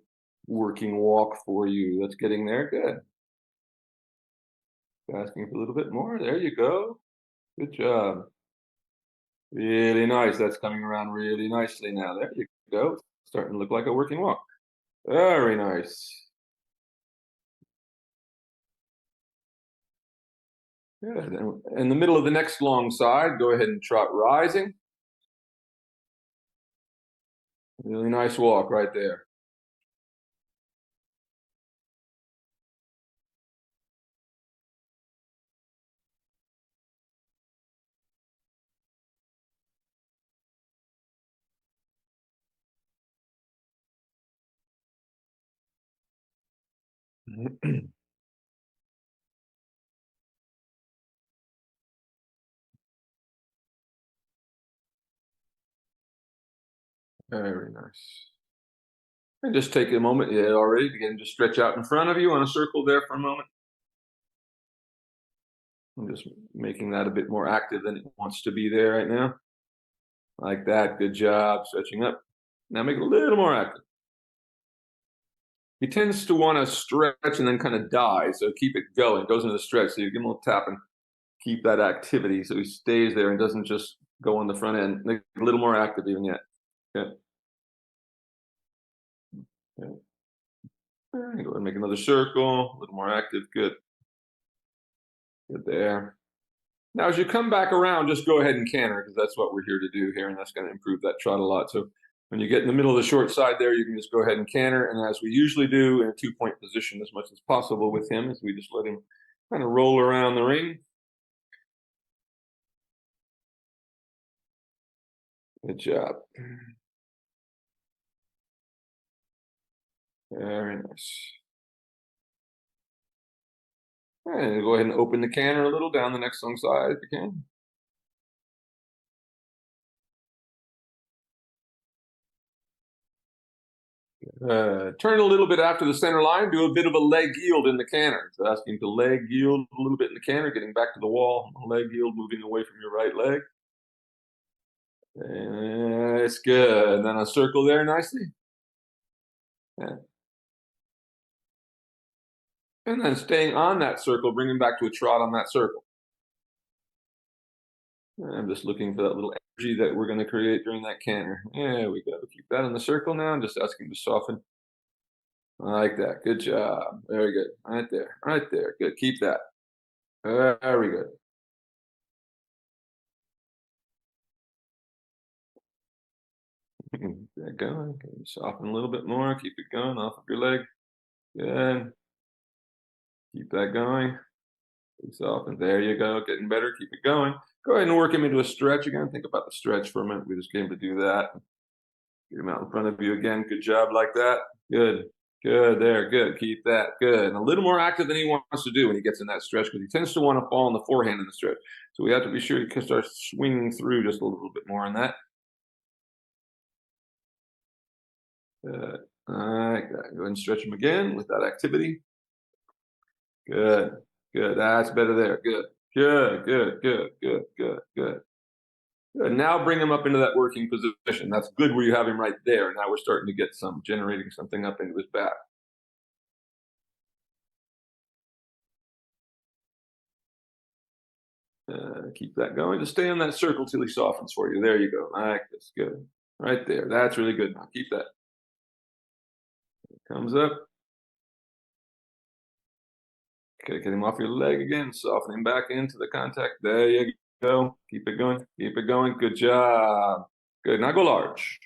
working walk for you. That's getting there. Good. Asking for a little bit more. There you go. Good job. Really nice. That's coming around really nicely now. There you go. Starting to look like a working walk. Very nice. Good. In the middle of the next long side, go ahead and trot rising. Really nice walk right there. Very nice. And just take a moment, already begin to stretch out in front of you on a circle there for a moment. I'm just making that a bit more active than it wants to be there right now. Like that. Good job. Stretching up. Now make it a little more active. He tends to want to stretch and then kind of die, so keep it going. It goes into the stretch, so you give him a little tap and keep that activity so he stays there and doesn't just go on the front end. Make it a little more active even yet. Okay. Okay. Go ahead and make another circle, a little more active. Good. Good there. Now, as you come back around, just go ahead and canter because that's what we're here to do here, and that's going to improve that trot a lot. So when you get in the middle of the short side there, you can just go ahead and canter, and as we usually do, in a two-point position as much as possible with him, as we just let him kind of roll around the ring. Good job. Very nice. And go ahead and open the canter a little down the next long side if you can. Turn a little bit after the center line, do a bit of a leg yield in the canter. So asking to leg yield a little bit in the canter, getting back to the wall, leg yield, moving away from your right leg. It's good. And then a circle there nicely. Yeah. And then staying on that circle, bringing back to a trot on that circle. I'm just looking for that little energy that we're going to create during that canter. There we go. Keep that in the circle now. I'm just asking to soften. I like that. Good job. Very good. Right there. Right there. Good. Keep that. Very good. Keep that going. Soften a little bit more. Keep it going off of your leg. Good. Keep that going. Soften. There you go. Getting better. Keep it going. Go ahead and work him into a stretch again. Think about the stretch for a minute. We just came to do that. Get him out in front of you again. Good job like that. Good. Good there. Good. Keep that. Good. And a little more active than he wants to do when he gets in that stretch because he tends to want to fall on the forehand in the stretch. So we have to be sure to start swinging through just a little bit more on that. Good. All right. Go ahead and stretch him again with that activity. Good. Good. That's better there. Good. Good. Good. Good. Good. Good. Good. Good. Now bring him up into that working position. That's good where you have him right there. Now we're starting to get generating something up into his back. Keep that going. Just stay in that circle till he softens for you. There you go. Like this. Good. Right there. That's really good. Now keep that. Comes up. Okay, get him off your leg again. Soften him back into the contact. There you go. Keep it going. Keep it going. Good job. Good. Now go large.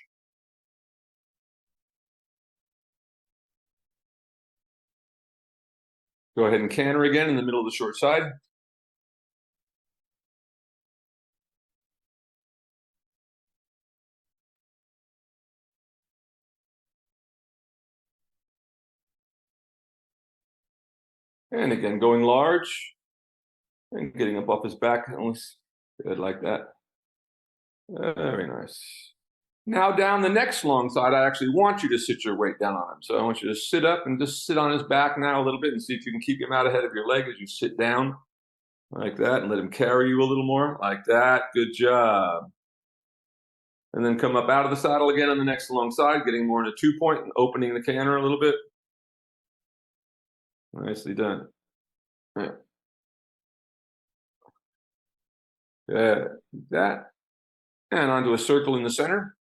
Go ahead and canter again in the middle of the short side. And again, going large and getting up off his back. Good, like that. Very nice. Now down the next long side, I actually want you to sit your weight down on him. So I want you to sit up and just sit on his back now a little bit and see if you can keep him out ahead of your leg as you sit down. Like that, and let him carry you a little more. Like that. Good job. And then come up out of the saddle again on the next long side, getting more in a 2-point and opening the canter a little bit. Nicely done. Yeah. Good. That. And onto a circle in the center.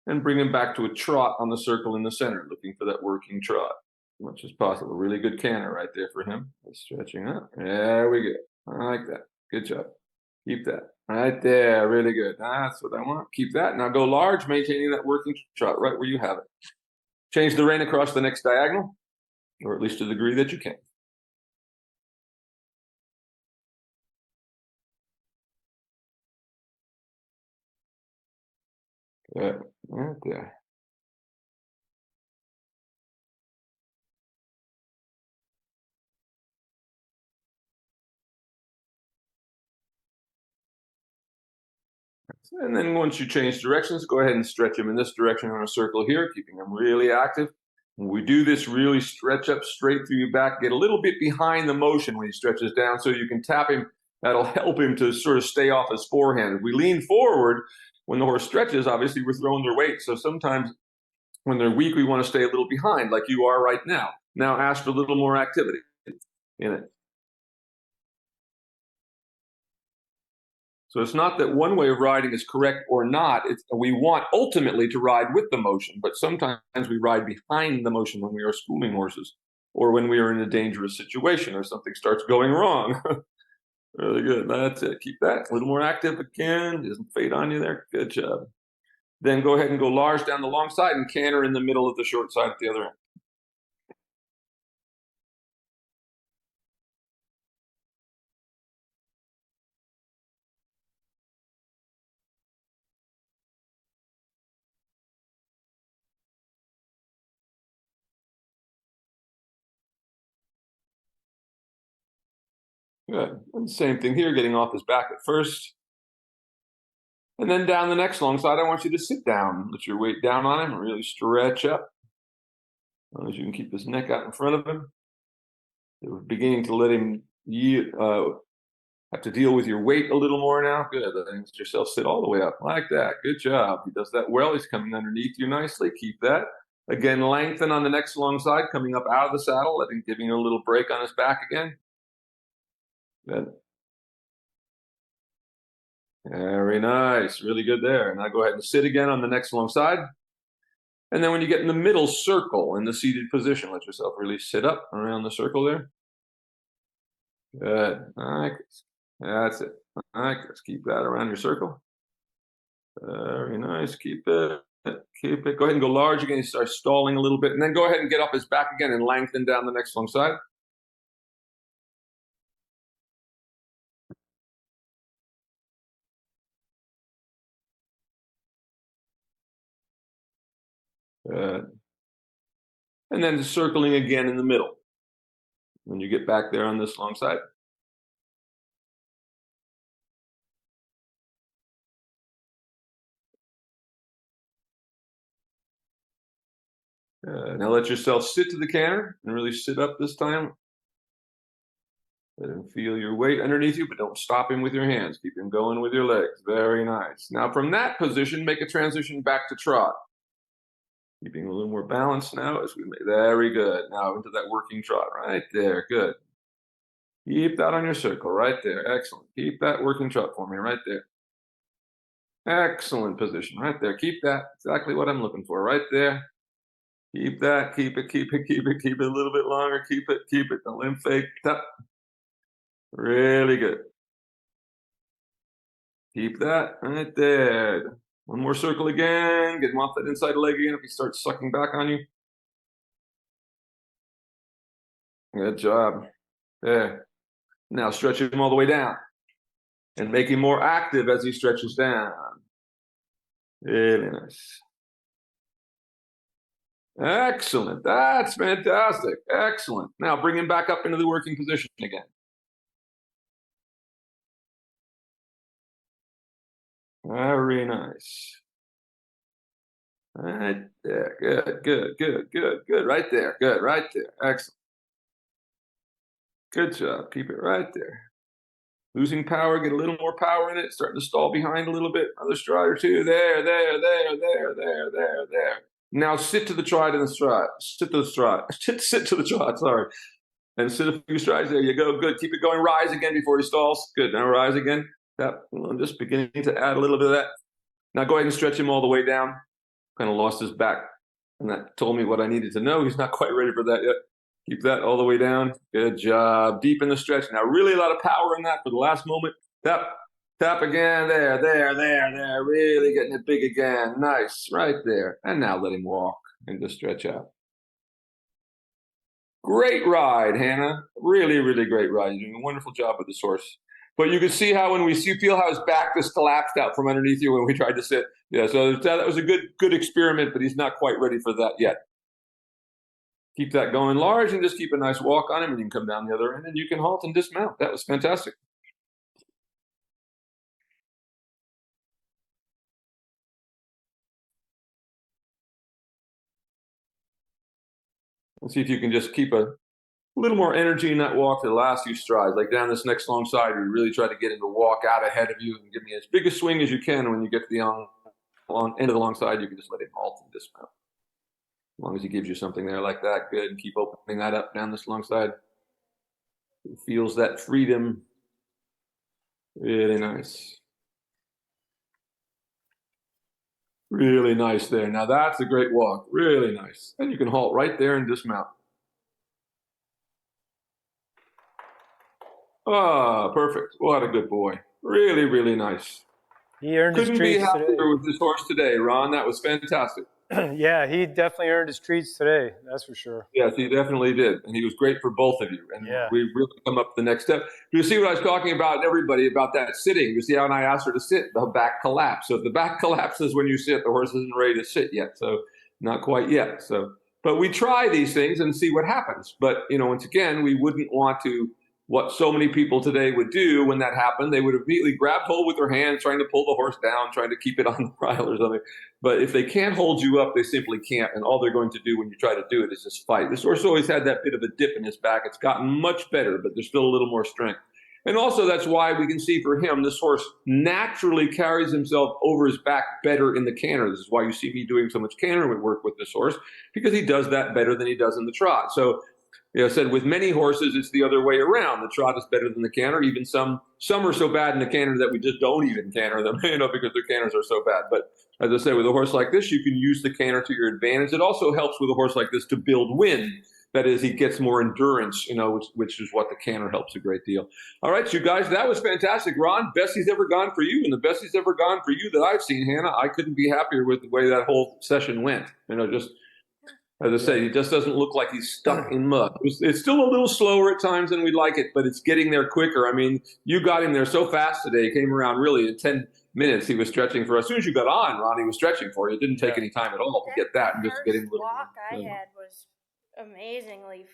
And bring him back to a trot on the circle in the center, looking for that working trot as much as possible. Really good canter right there for him. Stretching up. There we go. I like that. Good job. Keep that. Right there. Really good. That's what I want. Keep that. Now go large, maintaining that working trot right where you have it. Change the rein across the next diagonal, or at least to the degree that you can. Good. Right there. And then once you change directions, go ahead and stretch him in this direction on a circle here, keeping him really active. When we do this, really stretch up straight through your back, get a little bit behind the motion when he stretches down so you can tap him. That'll help him to sort of stay off his forehand. If we lean forward, when the horse stretches, obviously we're throwing their weight. So sometimes when they're weak, we want to stay a little behind like you are right now. Now ask for a little more activity in it. So it's not that one way of riding is correct or not. We want ultimately to ride with the motion, but sometimes we ride behind the motion when we are schooling horses or when we are in a dangerous situation or something starts going wrong. Really good. That's it. Keep that a little more active again. Doesn't fade on you there. Good job. Then go ahead and go large down the long side and canter in the middle of the short side at the other end. Good. And same thing here, getting off his back at first. And then down the next long side, I want you to sit down. Let your weight down on him and really stretch up. As long as you can keep his neck out in front of him. We're beginning to let him have to deal with your weight a little more now. Good. Let yourself sit all the way up like that. Good job. He does that well. He's coming underneath you nicely. Keep that. Again, lengthen on the next long side, coming up out of the saddle, giving him a little break on his back again. Good. Very nice. Really good there. Now go ahead and sit again on the next long side. And then when you get in the middle circle in the seated position, let yourself really sit up around the circle there. Good. All right. That's it. All right. Let's keep that around your circle. Very nice. Keep it. Keep it. Go ahead and go large again. You start stalling a little bit. And then go ahead and get up his back again and lengthen down the next long side. Good. And then circling again in the middle when you get back there on this long side. Now let yourself sit to the canter and really sit up this time. Let him feel your weight underneath you, but don't stop him with your hands. Keep him going with your legs. Very nice. Now from that position, make a transition back to trot. Keeping a little more balance now as we make. Very good. Now into that working trot right there. Good. Keep that on your circle right there. Excellent. Keep that working trot for me right there. Excellent position right there. Keep that. Exactly what I'm looking for right there. Keep that. Keep it. Keep it. Keep it. Keep it a little bit longer. Keep it. Keep it. Don't limb fake. Tap. Really good. Keep that right there. One more circle again. Get him off that inside leg again if he starts sucking back on you. Good job. There. Now stretch him all the way down and make him more active as he stretches down. Really nice. Excellent. That's fantastic. Excellent. Now bring him back up into the working position again. Very nice. Right there. Good, good, good, good, good. Right there. Good. Right there. Excellent. Good job. Keep it right there. Losing power, get a little more power in it. Starting to stall behind a little bit. Another stride or two. There. Now sit to the stride and the stride. Sit to the stride. Sit to the trot, sorry. And sit a few strides. There you go. Good. Keep it going. Rise again before he stalls. Good. Now rise again. Yep. I'm just beginning to add a little bit of that. Now go ahead and stretch him all the way down. Kind of lost his back. And that told me what I needed to know. He's not quite ready for that yet. Keep that all the way down. Good job. Deep in the stretch. Now really a lot of power in that for the last moment. Tap. Tap again. There. Really getting it big again. Nice. Right there. And now let him walk and just stretch out. Great ride, Hanna. Really, really great ride. You're doing a wonderful job with this horse. But you can see how when you feel how his back just collapsed out from underneath you when we tried to sit. Yeah, so that was a good experiment, but he's not quite ready for that yet. Keep that going large and just keep a nice walk on him, and you can come down the other end and you can halt and dismount. That was fantastic. Let's see if you can just keep a little more energy in that walk to the last few strides. Like down this next long side, you really try to get him to walk out ahead of you and give me as big a swing as you can. And when you get to the end of the long side, you can just let him halt and dismount. As long as he gives you something there like that, good. And keep opening that up down this long side. He feels that freedom. Really nice. Really nice there. Now that's a great walk. Really nice. And you can halt right there and dismount. Ah, perfect. What a good boy. Really, really nice. He earned his Couldn't be treats happier today. with this horse today, Ron. That was fantastic. Yeah, he definitely earned his treats today. That's for sure. Yes, he definitely did. And he was great for both of you. And Yeah. we really come up to the next step. You see what I was talking about, everybody, about that sitting. You see how when I asked her to sit, the back collapsed. So if the back collapses when you sit, the horse isn't ready to sit yet. So not quite yet. So, but we try these things and see what happens. But, once again, we wouldn't want to, what so many people today would do when that happened, they would immediately grab hold with their hands, trying to pull the horse down, trying to keep it on the bridle or something. But if they can't hold you up, they simply can't. And all they're going to do when you try to do it is just fight. This horse always had that bit of a dip in his back. It's gotten much better, but there's still a little more strength. And also that's why we can see for him, this horse naturally carries himself over his back better in the canter. This is why you see me doing so much canter work with this horse, because he does that better than he does in the trot. So I said with many horses, it's the other way around. The trot is better than the canter. Even some are so bad in the canter that we just don't even canter them, because their canters are so bad. But as I say, with a horse like this, you can use the canter to your advantage. It also helps with a horse like this to build wind. That is, he gets more endurance, which is what the canter helps a great deal. All right, you guys, that was fantastic. Ron, best he's ever gone for you, and the best he's ever gone for you that I've seen, Hanna. I couldn't be happier with the way that whole session went. Just as I say, he just doesn't look like he's stuck in mud. It's still a little slower at times than we'd like it, but it's getting there quicker. I mean, you got him there so fast today. He came around really in 10 minutes. He was stretching for us. As soon as you got on, Ron, he was stretching for you. It didn't take any time at all to get that and just get him a little. Walk I had was amazingly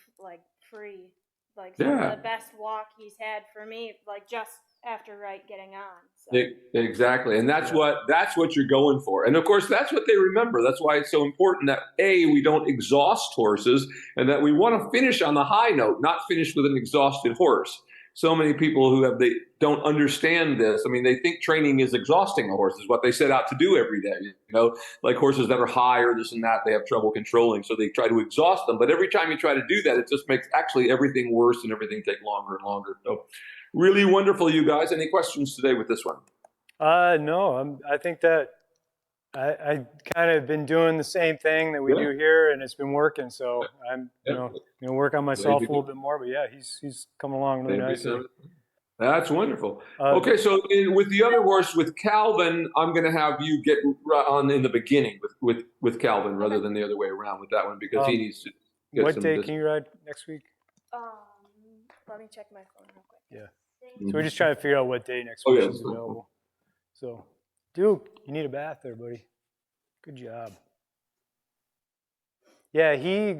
free. Some of the best walk he's had for me, just after getting on. So. Exactly. And that's what you're going for. And of course, that's what they remember. That's why it's so important that we don't exhaust horses, and that we want to finish on the high note, not finish with an exhausted horse. so many people who they don't understand this. I mean, they think training is exhausting a horse, is what they set out to do every day. You know, like horses that are high or this and that, they have trouble controlling, so they try to exhaust them. But every time you try to do that, it just makes actually everything worse and everything take longer and longer. So, really wonderful, you guys. Any questions today with this one? No, I think that I kind of been doing the same thing that we do here, and it's been working. So I'm, gonna work on myself a little bit more. But yeah, he's coming along really nicely. That's wonderful. Okay, so with the other horse, with Calvin, I'm going to have you get on in the beginning with Calvin rather than the other way around with that one, because he needs to get what some. What day can you ride next week? Let me check my phone real quick. Yeah. So we're just trying to figure out what day next week is available. So, Duke, you need a bath there, buddy. Good job. Yeah, he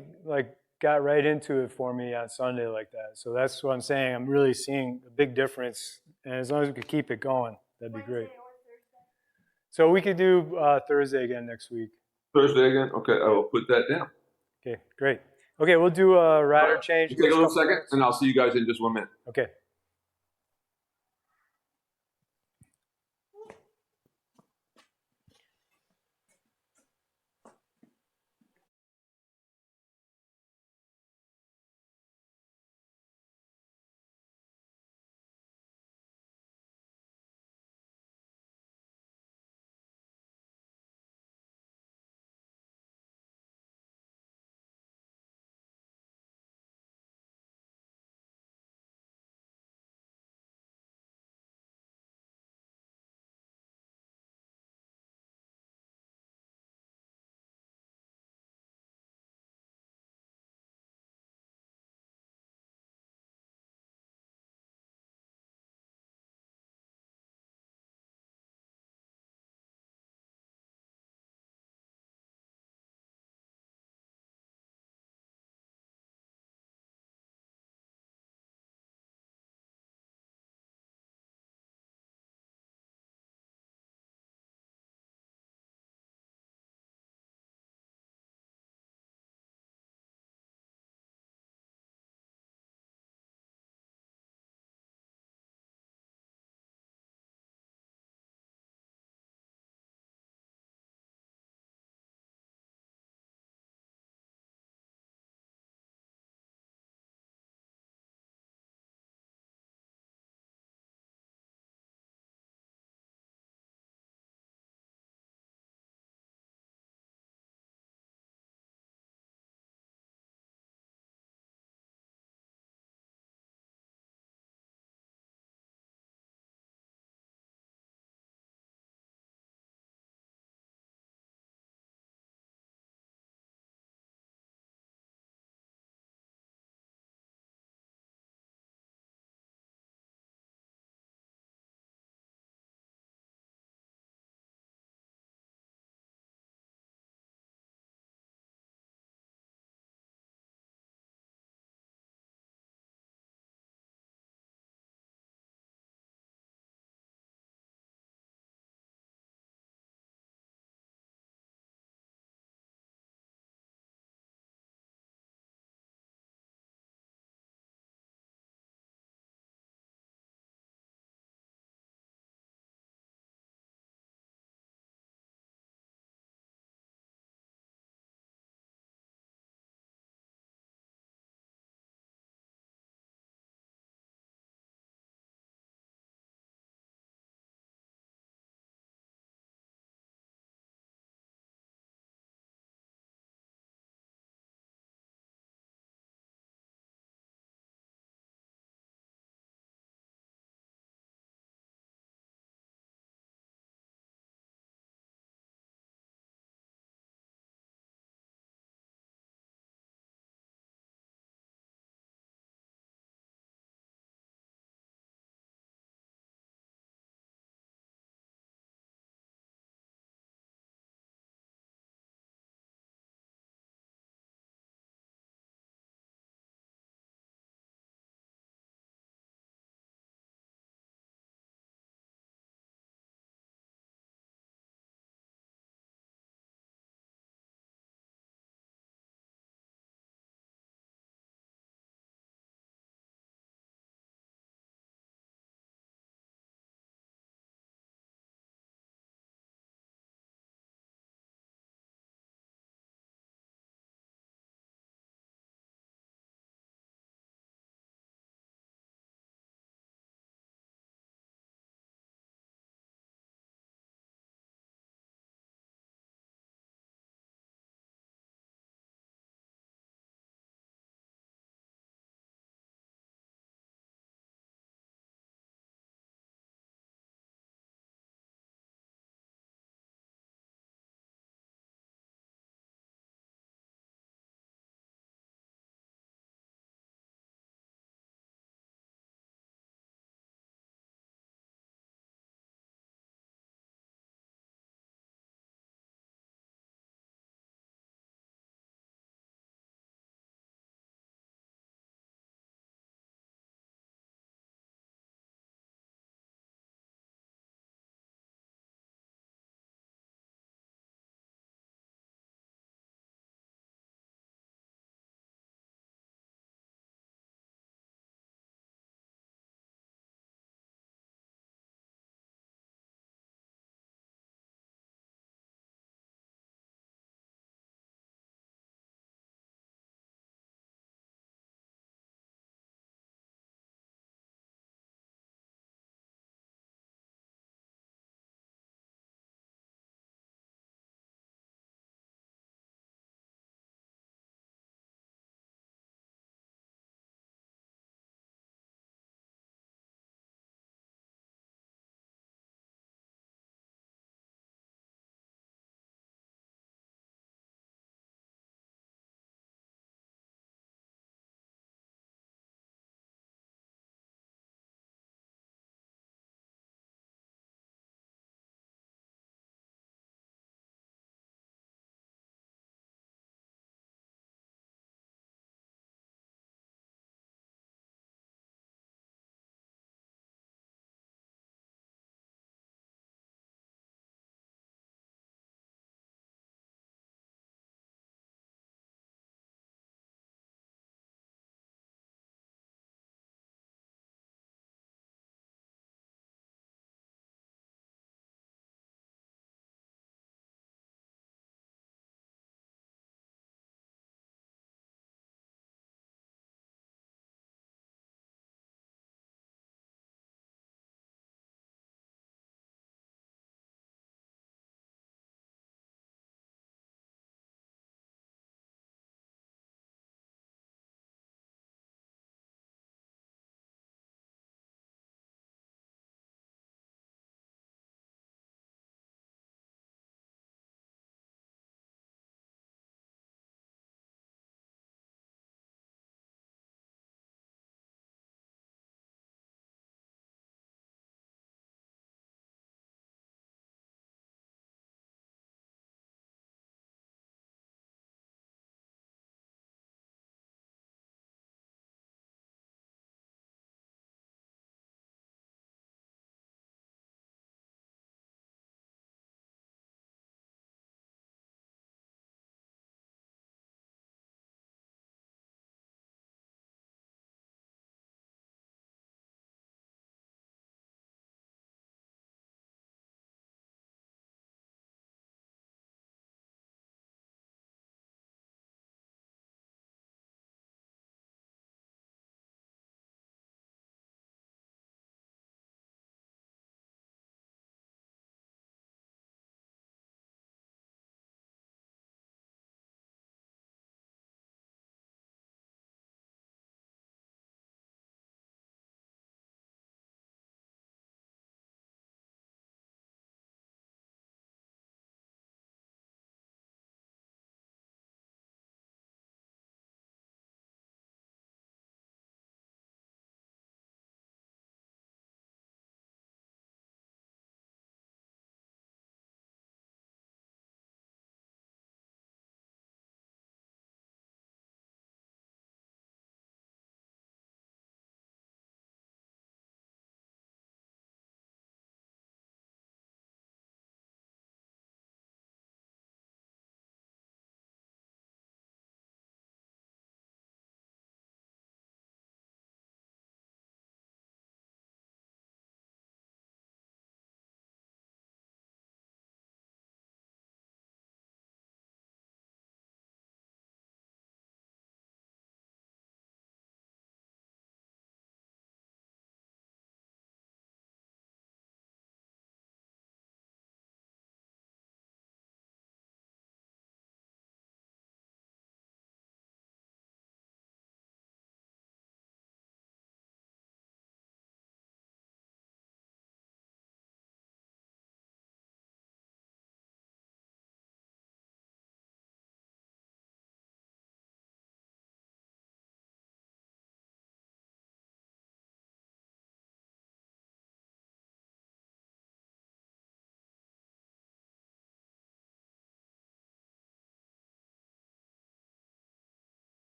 got right into it for me on Sunday like that. So that's what I'm saying. I'm really seeing a big difference, and as long as we could keep it going, that'd be great. So we could do Thursday again next week. Thursday again? Okay, I will put that down. Okay, great. Okay, we'll do a rider change. Take a little second, and I'll see you guys in just 1 minute. Okay.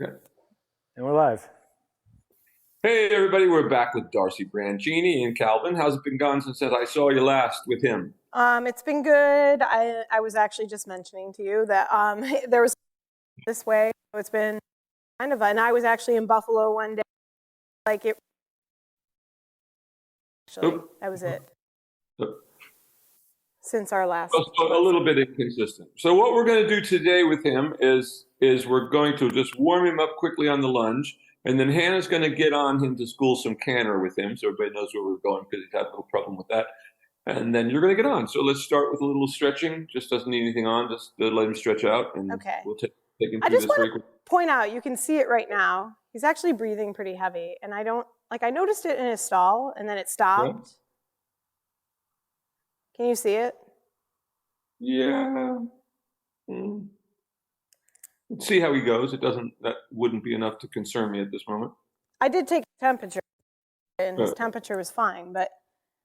Okay. And we're live. Hey, everybody, we're back with Darcy Brancini and Calvin. How's it been going since I saw you last with him? It's been good. I was actually just mentioning to you that there was this way. So it's been kind of, and I was actually in Buffalo one day. Like it. Actually, that was it. Since our last. Well, so a little bit inconsistent. So what we're going to do today with him is we're going to just warm him up quickly on the lunge, and then Hannah's going to get on him to school some canter with him, so everybody knows where we're going because he's had no problem with that. And then you're going to get on. So let's start with a little stretching. Just doesn't need anything on. Just let him stretch out, and we'll take him through this very quickly. Point out, you can see it right now. He's actually breathing pretty heavy, and I noticed it in his stall, and then it stopped. Yeah. Can you see it? Yeah. Let's see how he goes. That wouldn't be enough to concern me at this moment. I did take his temperature, and his temperature was fine, but.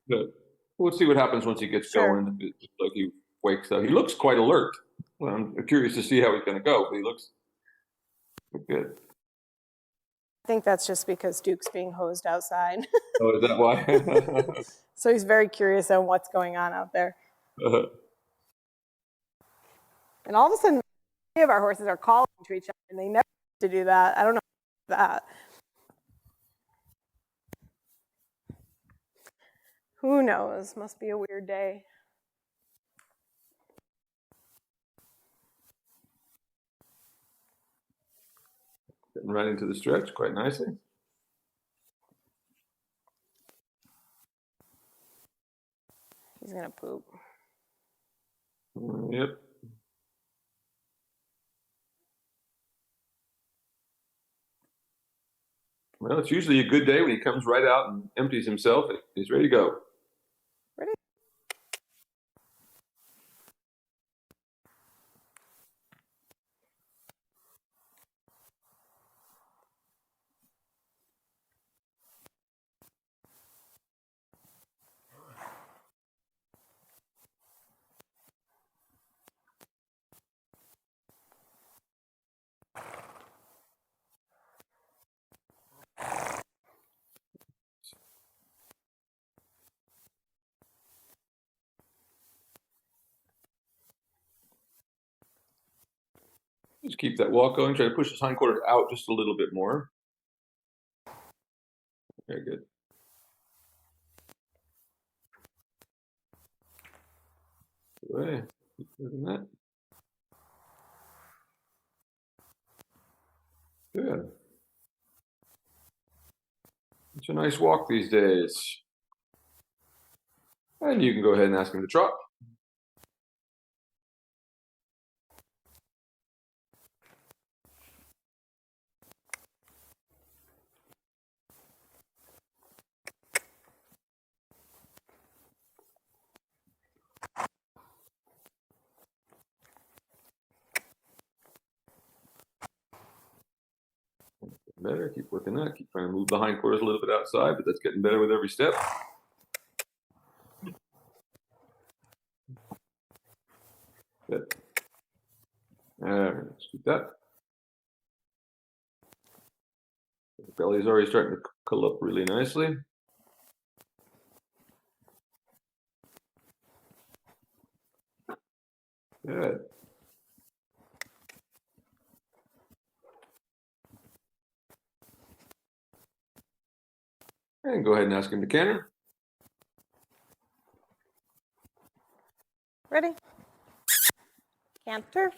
Good. We'll see what happens once he gets going. It's like he wakes up. He looks quite alert. Well, I'm curious to see how he's going to go, but he looks good. I think that's just because Duke's being hosed outside. Oh, is that why? So he's very curious on what's going on out there. And all of a sudden, many of our horses are calling to each other, and they never used to do that. I don't know that. Who knows? Must be a weird day. Getting right into the stretch quite nicely. He's going to poop. Yep. Well, it's usually a good day when he comes right out and empties himself. He's ready to go. Ready? Just keep that walk going. Try to push his hindquarters out just a little bit more. Very good. Away. Keep doing that. Good. It's a nice walk these days. And you can go ahead and ask him to trot. Better. Keep working that. Keep trying to move the hindquarters a little bit outside, but that's getting better with every step. Good. Let's keep that. The belly's already starting to curl up really nicely. Good. And go ahead and ask him to canter. Ready? Canter.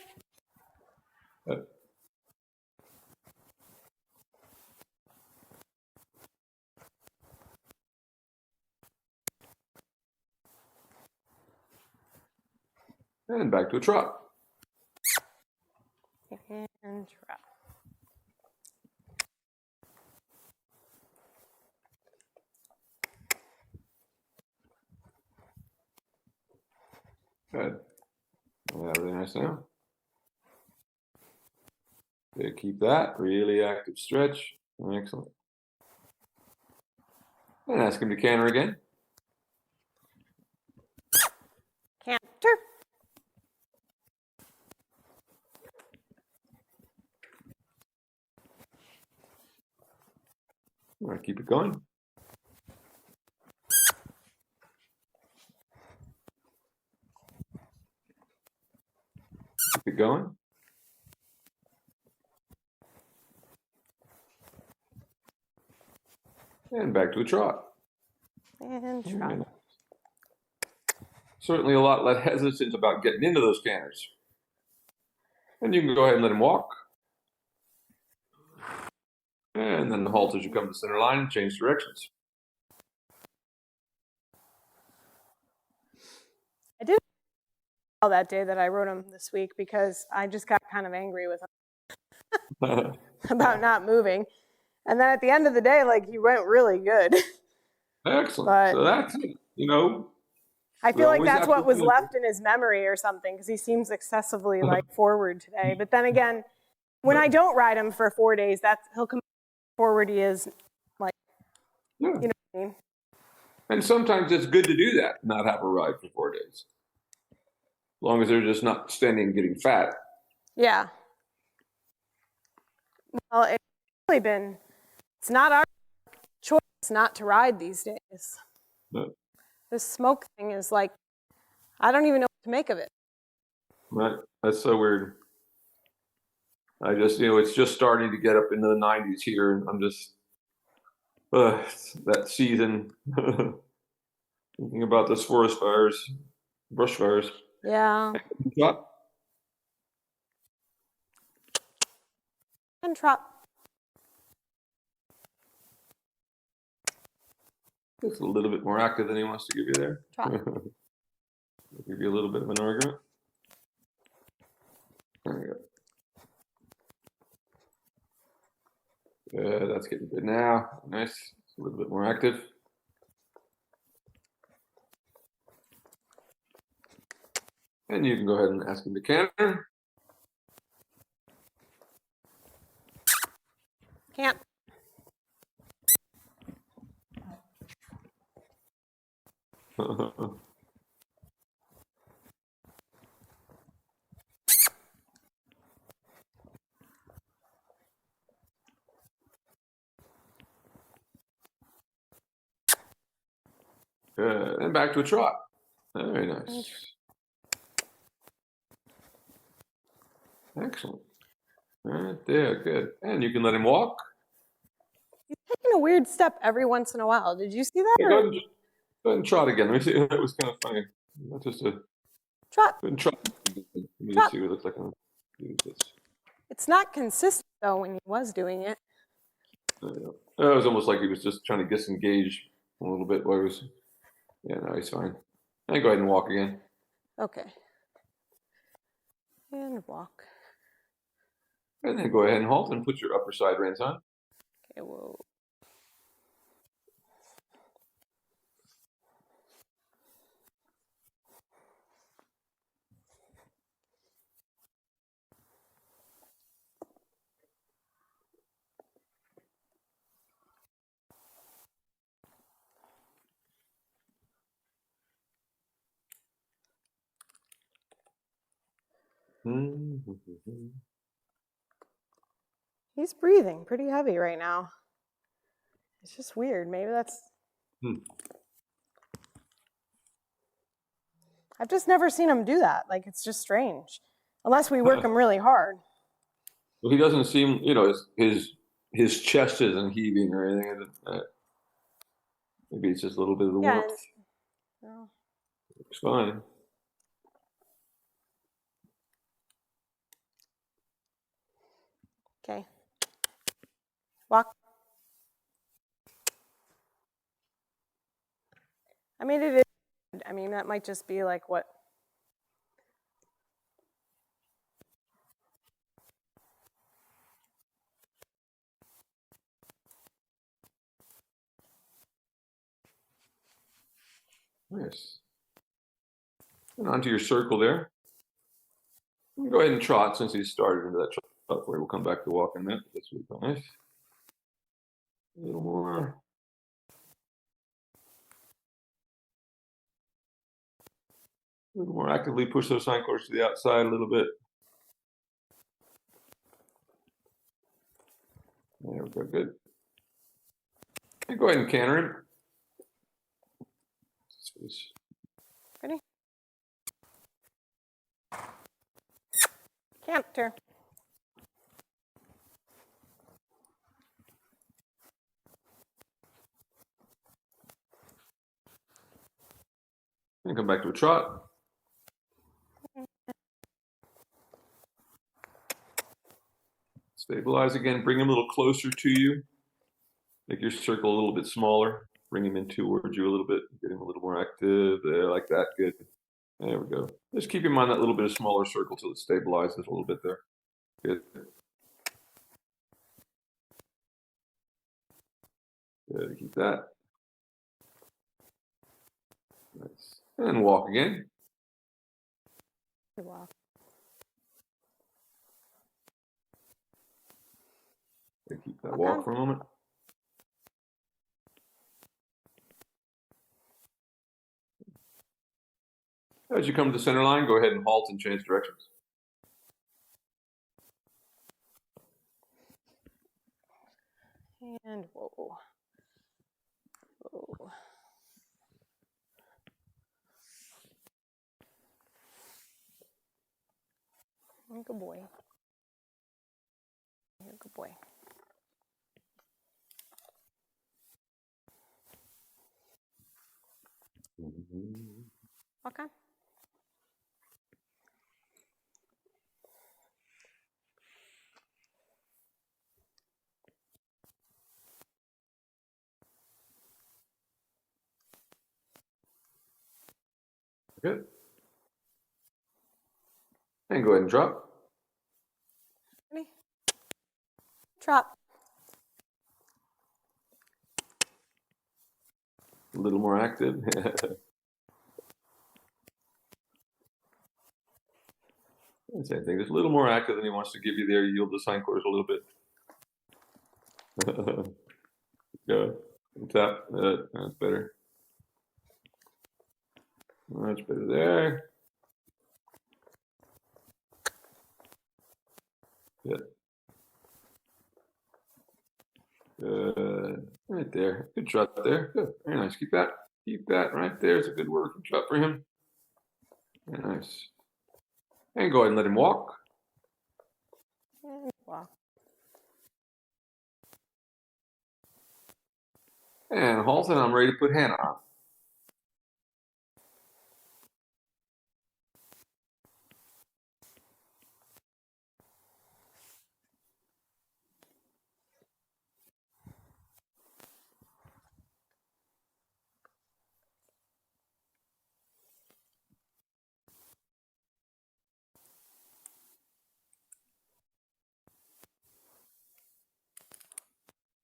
And back to a trot. And trot. Good. Yeah, really nice now. Okay, keep that. Really active stretch. Excellent. And ask him to canter again. Canter. All right, keep it going. Keep it going. And back to a trot. And trot. Certainly a lot less hesitant about getting into those canters. And you can go ahead and let him walk. And then halt as you come to the center line and change directions. I did that day that I rode him this week because I just got kind of angry with him about not moving. And then at the end of the day, like, he went really good. Excellent. But so that's, I feel like that's what was left in his memory or something, because he seems excessively like forward today. But then again, when I don't ride him for 4 days, he'll come forward. He is like, yeah. You know what I mean? And sometimes it's good to do that, not have a ride for 4 days. As long as they're just not standing and getting fat. Yeah. Well, it's really it's not our choice not to ride these days. No. This smoke thing is like, I don't even know what to make of it. Right. That's so weird. I just, it's just starting to get up into the 90s here. And I'm just, that season, thinking about those forest fires, brush fires. Yeah. Trot. And trot. It's a little bit more active than he wants to give you there. Trot. Give you a little bit of an argument. There you go. Yeah, that's getting good now. Nice. It's a little bit more active. And you can go ahead and ask him to canter. Can't. Good. And back to a trot. Very nice. Excellent. Right there, good. And you can let him walk. He's taking a weird step every once in a while. Did you see that? Hey, go ahead and trot again. Let me see. That was kind of funny. Not just a trot. Go ahead and trot. Let me just see what it looks like. It's not consistent though when he was doing it. It was almost like he was just trying to disengage a little bit while he was. Yeah, no, he's fine. And go ahead and walk again. Okay. And walk. And then go ahead and halt and put your upper side reins on. Okay, whoa. He's breathing pretty heavy right now. It's just weird. Maybe that's... I've just never seen him do that. Like, it's just strange. Unless we work him really hard. Well, he doesn't seem, his chest isn't heaving or anything. Maybe it's just a little bit of the warmth. No. Looks fine. Okay. Walk. I mean, it is. I mean, that might just be like what. Nice. And onto your circle there. Go ahead and trot since he started into that trot for you. We'll come back to walking that. That's really nice. A little more. A little more actively push those hindquarters to the outside a little bit. There we go, good. And go ahead and canter him. Ready? Canter. And come back to a trot. Stabilize again. Bring him a little closer to you. Make your circle a little bit smaller. Bring him in towards you a little bit. Get him a little more active. There, like that. Good. There we go. Just keep him on that little bit of smaller circle till it stabilizes a little bit there. Good. Good. Keep that. Nice. And walk again. Walk. Keep that walk for a moment. As you come to the center line, go ahead and halt and change directions. And whoa. Whoa. Good boy. Good boy. Walk on. Good. And go ahead and drop. Ready? Drop. A little more active. Same thing. Just a little more active than he wants to give you there. Yield the hindquarters a little bit. Go. Tap. That's better. Much better there. Good. Good. Right there. Good trot there. Good. Very nice. Keep that. Keep that right there. It's a good working trot for him. Very nice. And go ahead and let him walk. Walk. And halt, and I'm ready to put Hanna on.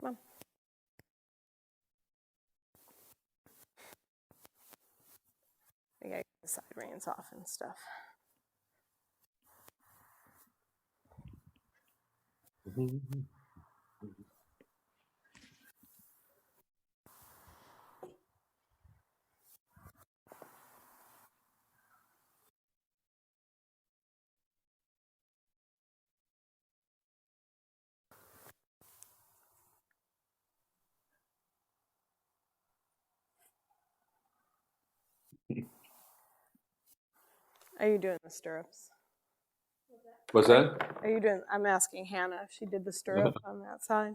Come on. I gotta get the side reins off and stuff. Are you doing the stirrups? What's that? Are you doing? I'm asking Hanna if she did the stirrup on that side.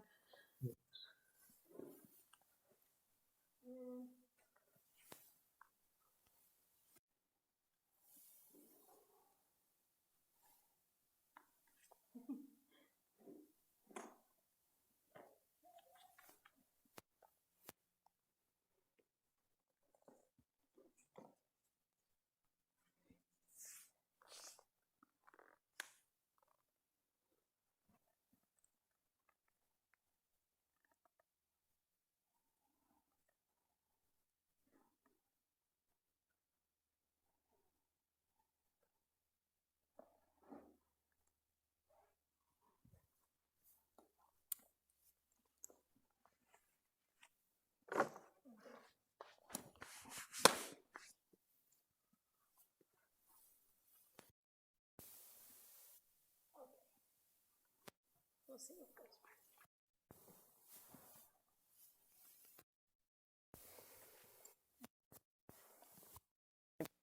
We'll see what goes.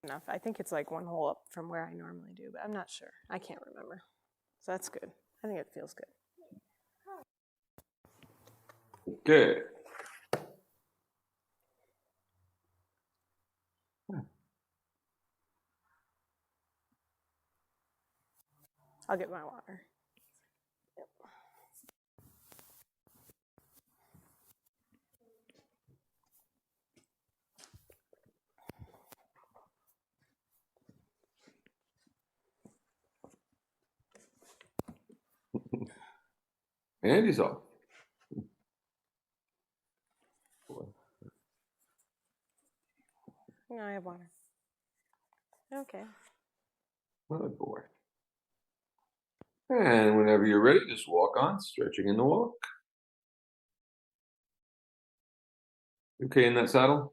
enough. I think it's like 1 hole up from where I normally do, but I'm not sure. I can't remember. So that's good. I think it feels good. Okay. I'll get my water. Yep. Andy's off. No, I have water. Okay. Good boy. And whenever you're ready, just walk on, stretching in the walk. Okay in that saddle?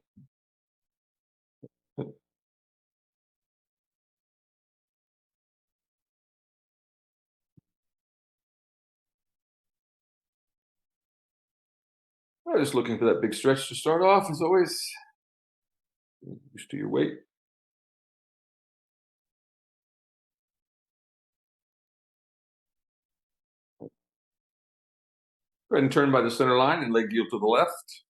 I'm just looking for that big stretch to start off, as always. Used to your weight. Go ahead and turn by the center line and leg yield to the left.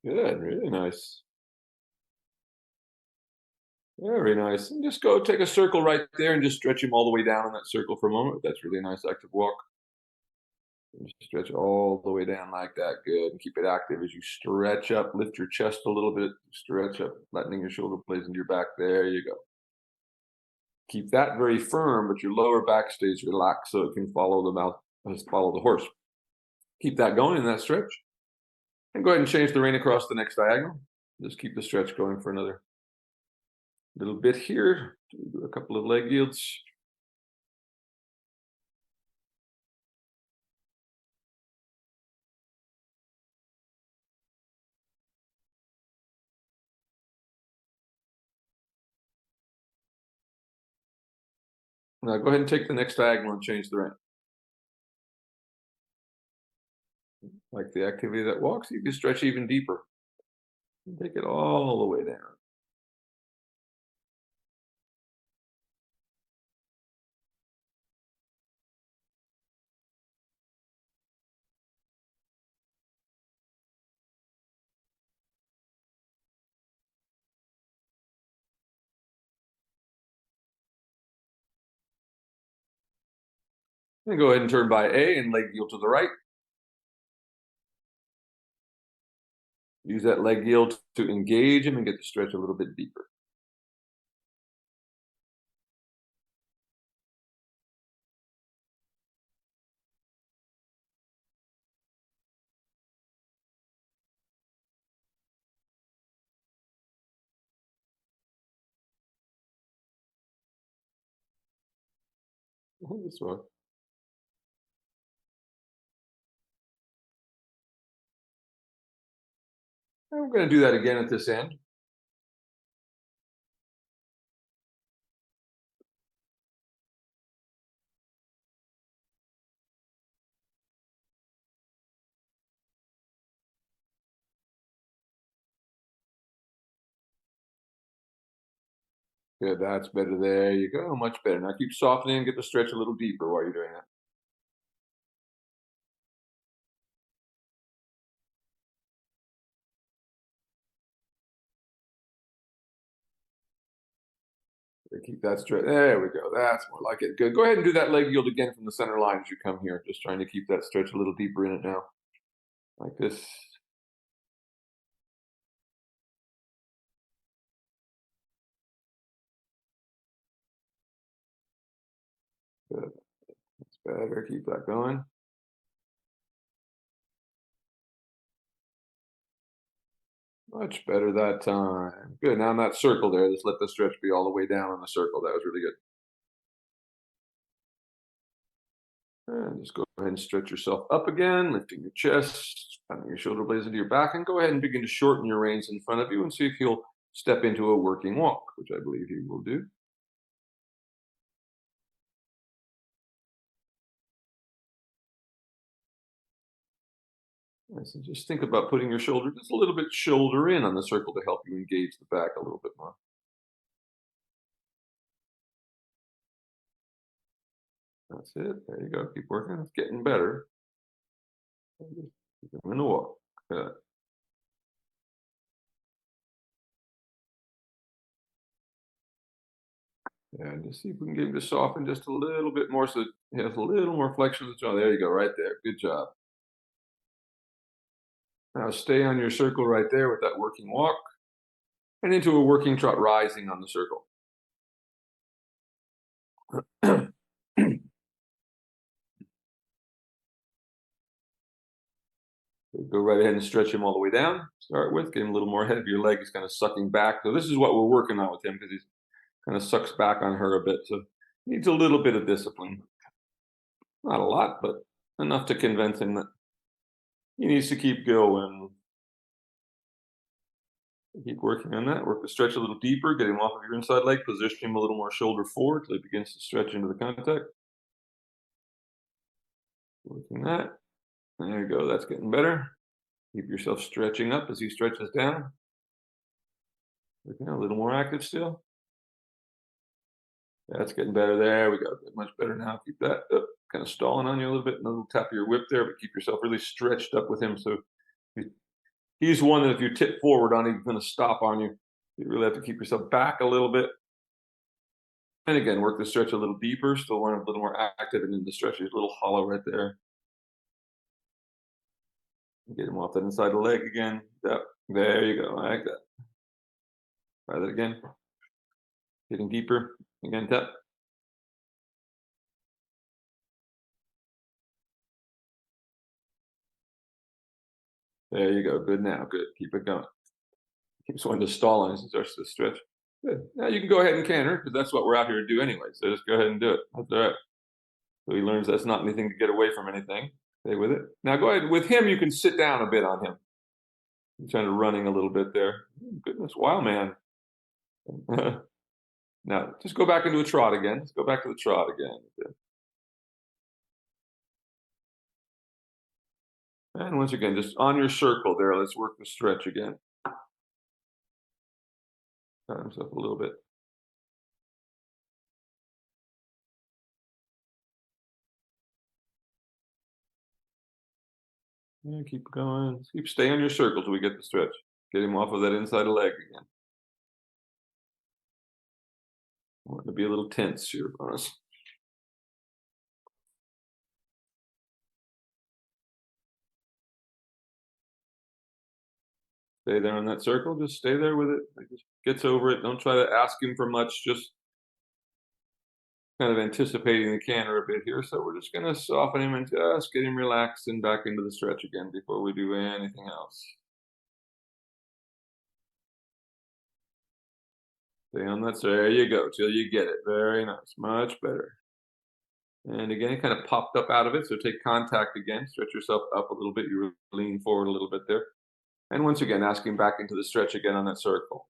Good, really nice. Very nice. And just go take a circle right there and just stretch him all the way down in that circle for a moment. That's really nice active walk. And just stretch all the way down like that. Good. And keep it active as you stretch up. Lift your chest a little bit. Stretch up, flattening your shoulder blades into your back. There you go. Keep that very firm, but your lower back stays relaxed so it can follow the mouth, follow the horse. Keep that going in that stretch. And go ahead and change the rein across the next diagonal. Just keep the stretch going for another little bit here. Do a couple of leg yields. Now go ahead and take the next diagonal and change the rein. Like the activity that walks, you can stretch even deeper. Take it all the way down. And go ahead and turn by A and leg yield to the right. Use that leg yield to engage him and get the stretch a little bit deeper. This one. I'm going to do that again at this end. Good, that's better. There you go, much better. Now keep softening, get the stretch a little deeper while you're doing that. Keep that straight. There we go. That's more like it. Good. Go ahead and do that leg yield again from the center line as you come here. Just trying to keep that stretch a little deeper in it now. Like this. Good. That's better. Keep that going. Much better that time. Good. Now in that circle there, just let the stretch be all the way down in the circle. That was really good. And just go ahead and stretch yourself up again, lifting your chest, pounding your shoulder blades into your back, and go ahead and begin to shorten your reins in front of you and see if you'll step into a working walk, which I believe you will do. And so just think about putting your shoulder just a little bit shoulder in on the circle to help you engage the back a little bit more. That's it. There you go. Keep working. It's getting better. Keep in the walk. Good. Yeah, just see if we can get him to soften just a little bit more so he has a little more flexion of the jaw. There you go, right there. Good job. Now stay on your circle right there with that working walk and into a working trot rising on the circle. Go right ahead and stretch him all the way down. Start with, get him a little more head of your leg. He's kind of sucking back. So this is what we're working on with him because he's kind of sucks back on her a bit. So needs a little bit of discipline. Not a lot, but enough to convince him that he needs to keep going. Keep working on that. Work the stretch a little deeper. Get him off of your inside leg. Position him a little more shoulder forward till he begins to stretch into the contact. Working that. There you go. That's getting better. Keep yourself stretching up as he stretches down. Working a little more active still. That's getting better. There we go. Much better now. Keep that up. Kind of stalling on you a little bit. And a little tap of your whip there, but keep yourself really stretched up with him. So he's one that if you tip forward on, he's going to stop on you. You really have to keep yourself back a little bit. And again, work the stretch a little deeper. Still want a little more active, and then the stretch is a little hollow right there. Get him off that inside the leg again. Yep. There you go. I like that. Try that again. Getting deeper. Again, tap. There you go. Good now. Good. Keep it going. Keeps wanting to stall on as he starts to stretch. Good. Now you can go ahead and canter because that's what we're out here to do anyway. So just go ahead and do it. That's all right. So he learns that's not anything to get away from anything. Stay with it. Now go ahead. With him, you can sit down a bit on him. He's kind of running a little bit there. Goodness, wow, man. Now just go back into a trot again. Let's go back to the trot again. And once again, just on your circle there, let's work the stretch again. Cut himself a little bit. Yeah, keep going. Stay on your circle till we get the stretch. Get him off of that inside leg again. I want to be a little tense here for us. Stay there on that circle. Just stay there with it. He just gets over it. Don't try to ask him for much. Just kind of anticipating the canter a bit here. So we're just going to soften him and just get him relaxed and back into the stretch again before we do anything else. Stay on that. There you go. Till you get it. Very nice. Much better. And again, it kind of popped up out of it. So take contact again. Stretch yourself up a little bit. You lean forward a little bit there. And once again, asking back into the stretch again on that circle.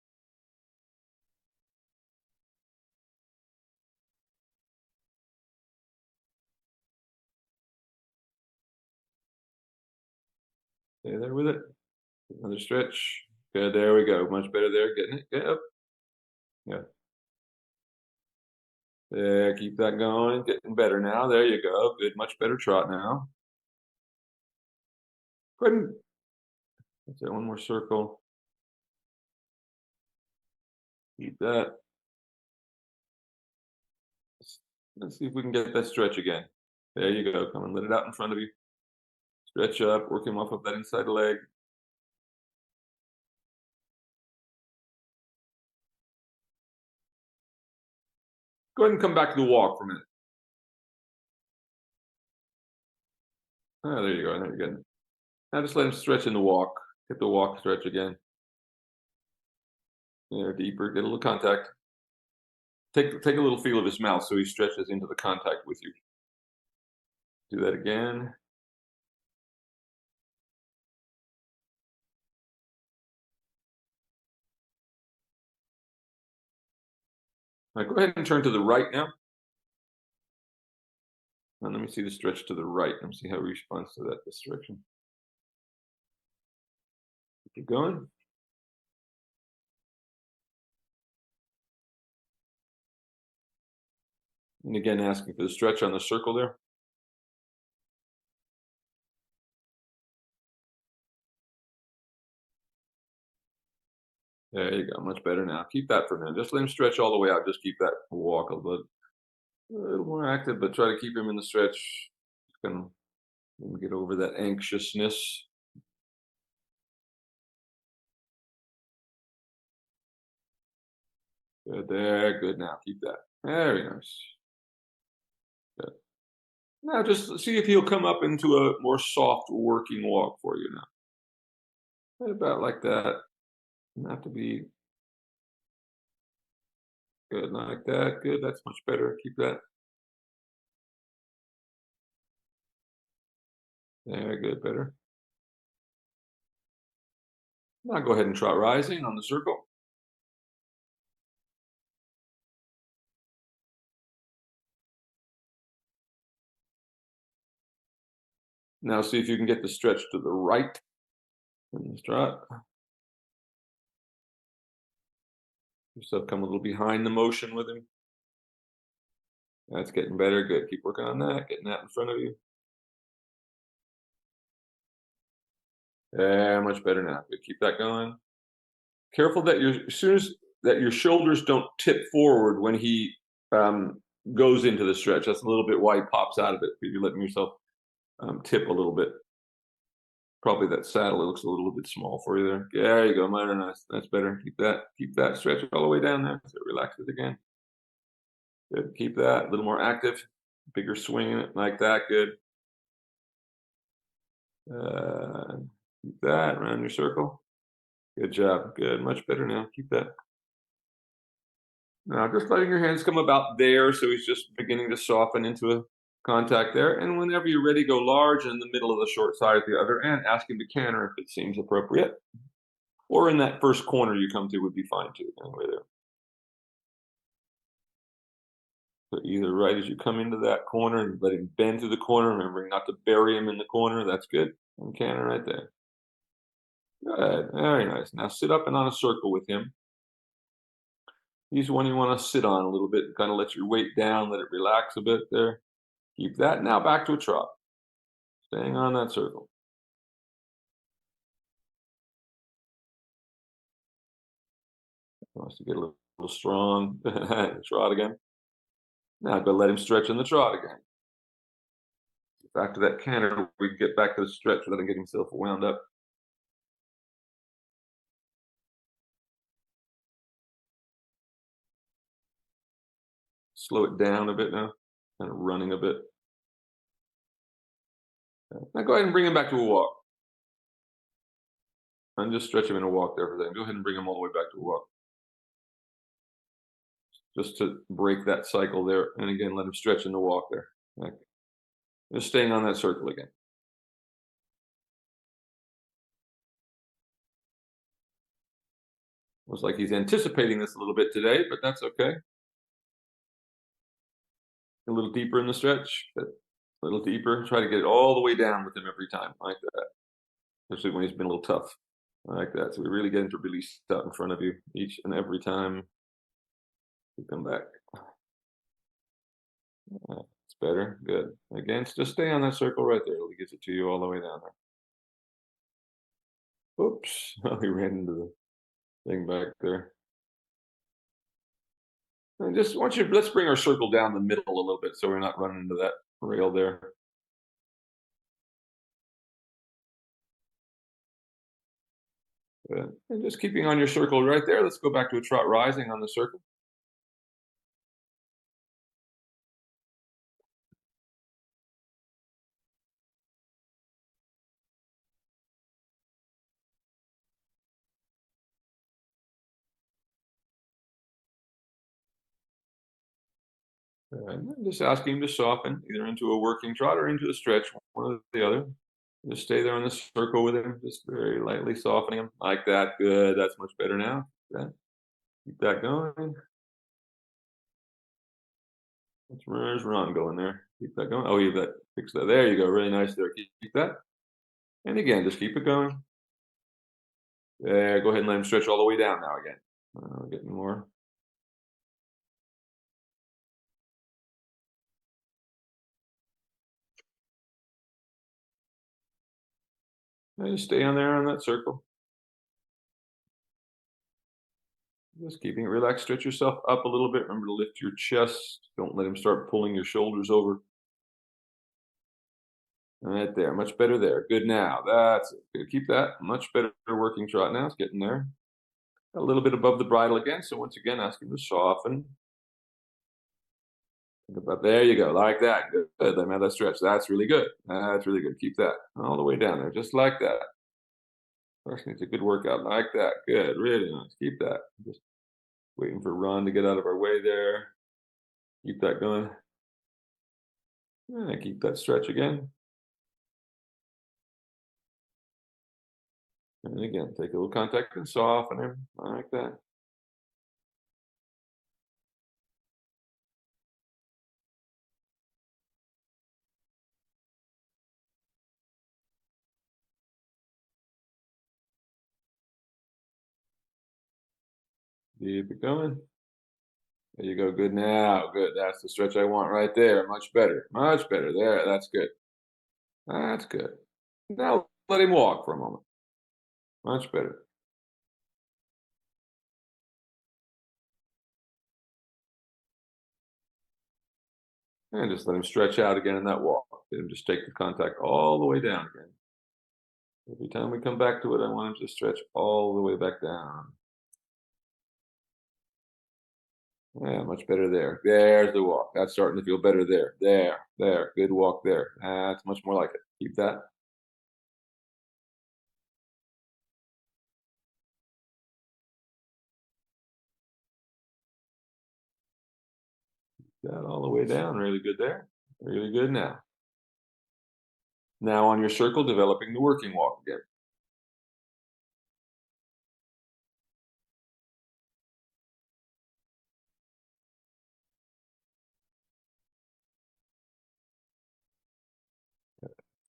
Stay there with it. Another stretch. Good. There we go. Much better there. Getting it. Get up. Yeah. There. Keep that going. Getting better now. There you go. Good. Much better trot now. Go ahead and that's it. One more circle. Keep that. Let's see if we can get that stretch again. There you go. Come and let it out in front of you. Stretch up. Work him off of that inside leg. Go ahead and come back to the walk for a minute. Oh, there you go. There you go. Now just let him stretch in the walk. Get the walk stretch again. There, deeper. Get a little contact. Take a little feel of his mouth so he stretches into the contact with you. Do that again. All right, go ahead and turn to the right now. And let me see the stretch to the right. Let me see how it responds to that this direction. Keep going. And again, asking for the stretch on the circle there. There you go, much better now. Keep that for a minute. Just let him stretch all the way out. Just keep that walk a little more active, but try to keep him in the stretch. Gonna get over that anxiousness. Good there, good now. Keep that. Very nice. Good. Now just see if he'll come up into a more soft working walk for you now. Right about like that. Not to be good, like that. Good, that's much better. Keep that. There, good, better. Now go ahead and trot rising on the circle. Now see if you can get the stretch to the right in the trot. Yourself come a little behind the motion with him. That's getting better. Good. Keep working on that. Getting that in front of you. Yeah, much better now. Good. Keep that going. Careful that as soon as that your shoulders don't tip forward when he goes into the stretch. That's a little bit why he pops out of it. You're letting yourself tip a little bit. Probably that saddle looks a little bit small for you there. Yeah, there you go. Minor, nice. That's better. Keep that stretch all the way down there. So relax it again. Good. Keep that a little more active. Bigger swing in it like that. Good. Keep that around your circle. Good job. Good. Much better now. Keep that. Now just letting your hands come about there, so he's just beginning to soften into a contact there. And whenever you're ready, go large in the middle of the short side at the other end. Ask him to canter if it seems appropriate. Or in that first corner you come to would be fine too. Anyway there. So either right as you come into that corner and let him bend to the corner, remembering not to bury him in the corner. That's good. And canter right there. Good. Very nice. Now sit up and on a circle with him. He's one you want to sit on a little bit, kind of let your weight down, let it relax a bit there. Keep that. Now back to a trot. Staying on that circle. Wants to get a little strong. Trot again. Now go let him stretch in the trot again. Back to that canter. We can get back to the stretch without him getting himself wound up. Slow it down a bit now. Kind of running a bit. Now go ahead and bring him back to a walk. And just stretch him in a walk there for that. Go ahead and bring him all the way back to a walk. Just to break that cycle there. And again, let him stretch in the walk there. Okay. Just staying on that circle again. Looks like he's anticipating this a little bit today, but that's okay. A little deeper in the stretch, a little deeper. Try to get it all the way down with him every time, like that. Especially when he's been a little tough, like that. So we really get him to release out in front of you each and every time you come back. It's better. Good. Again, just stay on that circle right there. He gets it to you all the way down there. Oops. Oh, he ran into the thing back there. And just let's bring our circle down the middle a little bit so we're not running into that rail there. Good. And just keeping on your circle right there. Let's go back to a trot rising on the circle. And then just asking him to soften either into a working trot or into a stretch, one or the other. Just stay there in the circle with him, just very lightly softening him like that. Good. That's much better now. Keep that going. Where's Ron going there? Keep that going. Oh, fix that. There you go. Really nice there. Keep that. And again, just keep it going. There. Go ahead and let him stretch all the way down now again. Getting more. And just stay on there on that circle. Just keeping it relaxed. Stretch yourself up a little bit. Remember to lift your chest. Don't let him start pulling your shoulders over. Right there. Much better there. Good now. That's it. Good. Keep that. Much better working trot now. It's getting there. A little bit above the bridle again. So once again, ask him to soften. Think about, there you go. Like that. Good. Let him have that stretch. That's really good. That's really good. Keep that all the way down there. Just like that. First needs a good workout. Like that. Good. Really nice. Keep that. Just waiting for Ron to get out of our way there. Keep that going. And keep that stretch again. And again, take a little contact and soften him like that. Keep it going. There you go. Good now. Good. That's the stretch I want right there. Much better. Much better. There. That's good. That's good. Now let him walk for a moment. Much better. And just let him stretch out again in that walk. Let him just take the contact all the way down again. Every time we come back to it, I want him to stretch all the way back down. Yeah, much better there. There's the walk. That's starting to feel better there. There. Good walk there. That's much more like it. Keep that. That all the way down. Really good there. Really good now. Now on your circle, developing the working walk again.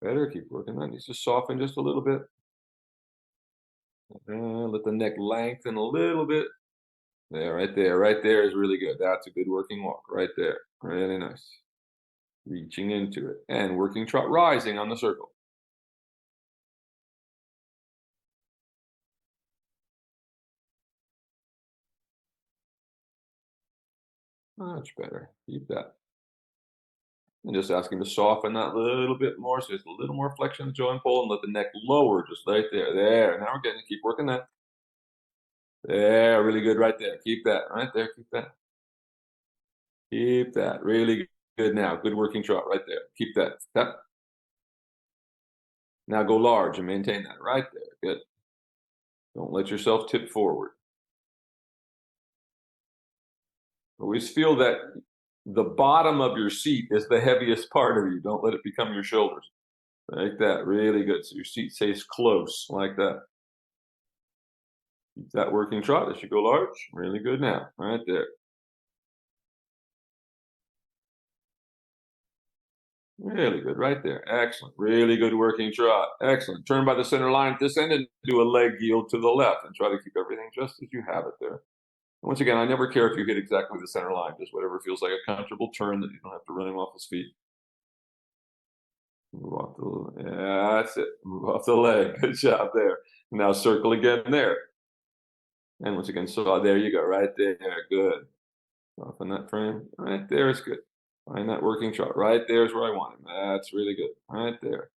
Better. Keep working that. Needs to soften just a little bit. And let the neck lengthen a little bit. There, right there. Right there is really good. That's a good working walk right there. Really nice. Reaching into it. And working trot rising on the circle. Much better. Keep that. And just ask him to soften that a little bit more. So it's a little more flexion of the jaw and pull, and let the neck lower just right there. There. Now we're getting to keep working that. There. Really good right there. Keep that. Right there. Keep that. Keep that. Really good now. Good working trot right there. Keep that. Step. Now go large and maintain that right there. Good. Don't let yourself tip forward. Always feel that the bottom of your seat is the heaviest part of you. Don't let it become your shoulders. Like that. Really good. So your seat stays close like that. Keep that working trot as you go large. Really good now. Right there. Really good right there. Excellent. Really good working trot. Excellent. Turn by the center line at this end and do a leg yield to the left and try to keep everything just as you have it there. Once again, I never care if you hit exactly the center line, just whatever feels like a comfortable turn that you don't have to run him off his feet. Move off the, yeah, that's it. Move off the leg. Good job there. Now circle again there. And once again, so there you go, right there. Good. Off in that frame. Right there is good. Find that working trot. Right there is where I want him. That's really good. Right there.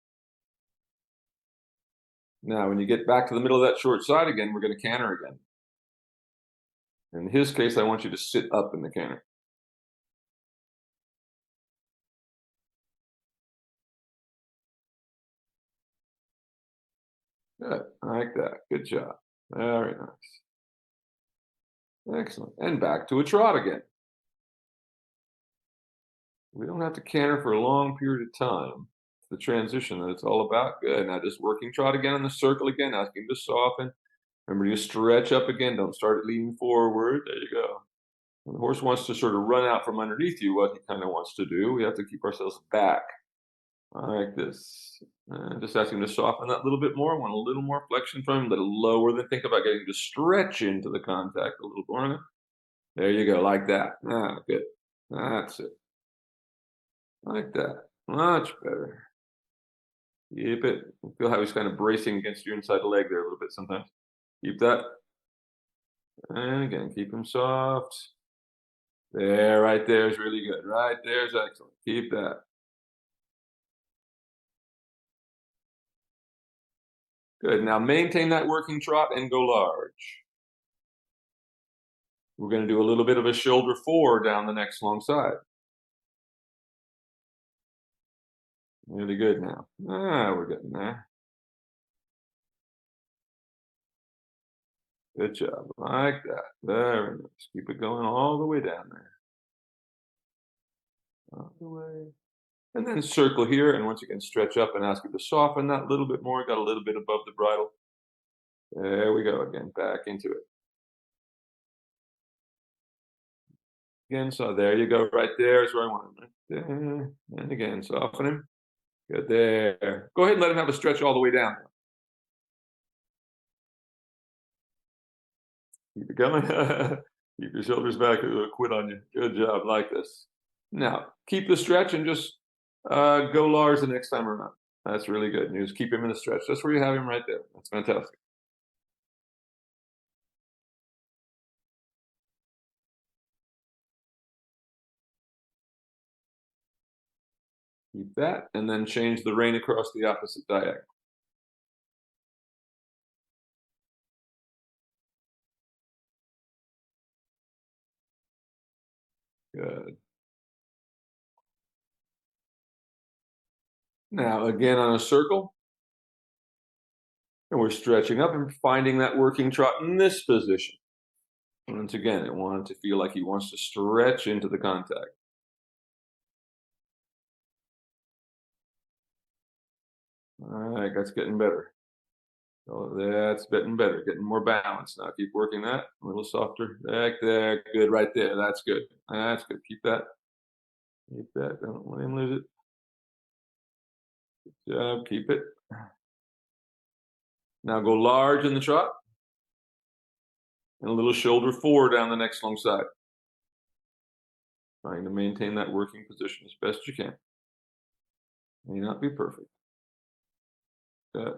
Now, when you get back to the middle of that short side again, we're going to canter again. In his case, I want you to sit up in the canter. Good. I like that. Good job. Very nice. Excellent. And back to a trot again. We don't have to canter for a long period of time. It's the transition that it's all about. Good. Now just working trot again in the circle again, asking to soften. Remember to stretch up again. Don't start leaning forward. There you go. When the horse wants to sort of run out from underneath you, what he kind of wants to do, we have to keep ourselves back like this. Just ask him to soften that a little bit more. Want a little more flexion from him, a little lower. Then think about getting to stretch into the contact a little more. There you go, like that. Good. That's it. Like that. Much better. Keep it. Feel how he's kind of bracing against your inside leg there a little bit sometimes. Keep that. And again, keep him soft. There, right there is really good. Right there is excellent. Keep that. Good. Now maintain that working trot and go large. We're going to do a little bit of a shoulder forward down the next long side. Really good now. We're getting there. Good job. Like that. Very nice. Keep it going all the way down there. All the way. And then circle here. And once again, stretch up and ask you to soften that a little bit more. Got a little bit above the bridle. There we go again. Back into it. Again, so there you go. Right there is where I want him. Right there. And again, soften him. Good there. Go ahead and let him have a stretch all the way down. Keep it going. Keep your shoulders back. It'll quit on you. Good job. Like this. Now, keep the stretch and just go large the next time around. That's really good news. Keep him in the stretch. That's where you have him right there. That's fantastic. Keep that, and then change the rein across the opposite diagonal. Good. Now, again on a circle, and we're stretching up and finding that working trot in this position. Once again, I want him to feel like he wants to stretch into the contact. All right, that's getting better. Oh, that's getting better, getting more balance. Now keep working that a little softer. Back there, good, right there. That's good. That's good. Keep that. Keep that. Don't let him lose it. Good job. Keep it. Now go large in the trot. And a little shoulder forward down the next long side. Trying to maintain that working position as best you can. May not be perfect. Good.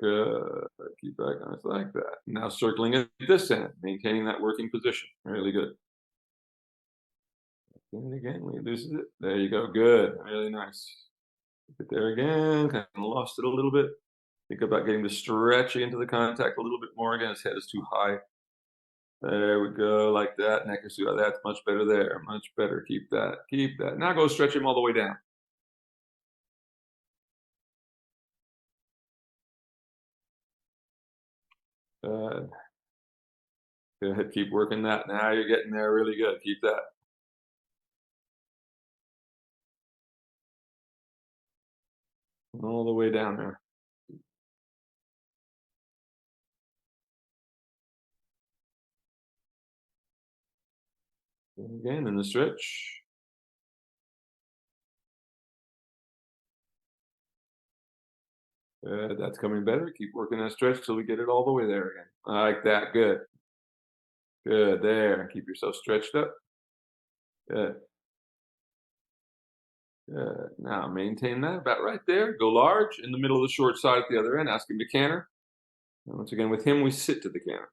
Good. Keep back on it like that. Now circling at this end, maintaining that working position. Really good. And again, when he loses it. There you go. Good. Really nice. Keep it there again. Kind of lost it a little bit. Think about getting the stretch into the contact a little bit more. Again, his head is too high. There we go, like that. Neck is too high. That's much better there. Much better. Keep that. Keep that. Now go stretch him all the way down. Good. Good. Keep working that. Now you're getting there really good. Keep that. All the way down there. And again, in the stretch. Good. That's coming better. Keep working that stretch till we get it all the way there again. Like that. Good. Good. There. Keep yourself stretched up. Good. Good. Now maintain that about right there. Go large in the middle of the short side at the other end. Ask him to canter. And once again, with him, we sit to the canter.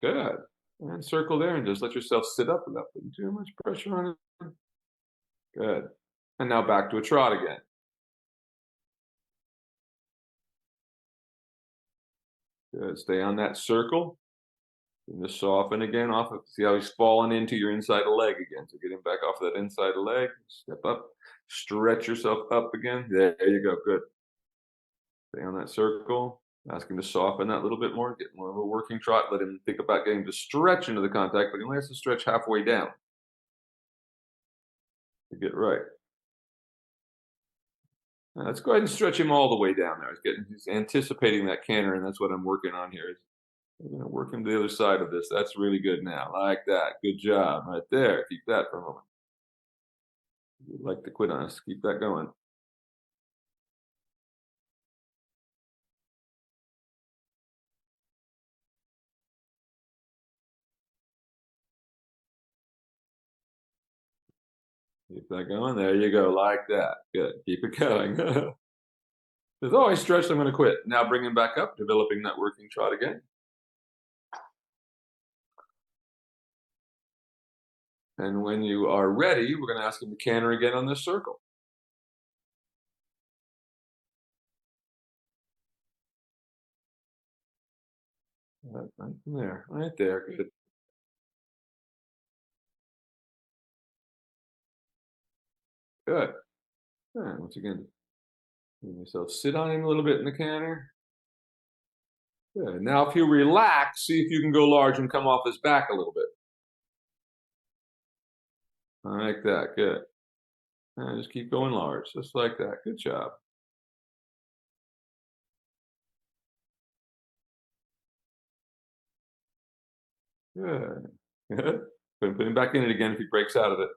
Good. And circle there and just let yourself sit up without putting too much pressure on it. Good. And now back to a trot again. Good. Stay on that circle. And just soften again off of, see how he's falling into your inside of the leg again. So get him back off that inside of the leg, step up, stretch yourself up again. There you go, good. Stay on that circle. Ask him to soften that a little bit more, get more of a working trot. Let him think about getting to stretch into the contact, but he only has to stretch halfway down to get right. Now let's go ahead and stretch him all the way down there. He's anticipating that canter, and that's what I'm working on here. We're going to work him to the other side of this. That's really good now. Like that. Good job. Right there. Keep that for a moment. You'd like to quit on us. Keep that going. Keep that going. There you go. Like that. Good. Keep it going. There's always stretch. I'm going to quit. Now bring him back up, developing that working trot again. And when you are ready, we're going to ask him to canter again on this circle. Right there. Right there. Good. Good. And once again, yourself sit on him a little bit in the canter. Good. Now, if you relax, see if you can go large and come off his back a little bit. Like that. Good. And just keep going large, just like that. Good job. Good. Good. Put him back in it again if he breaks out of it.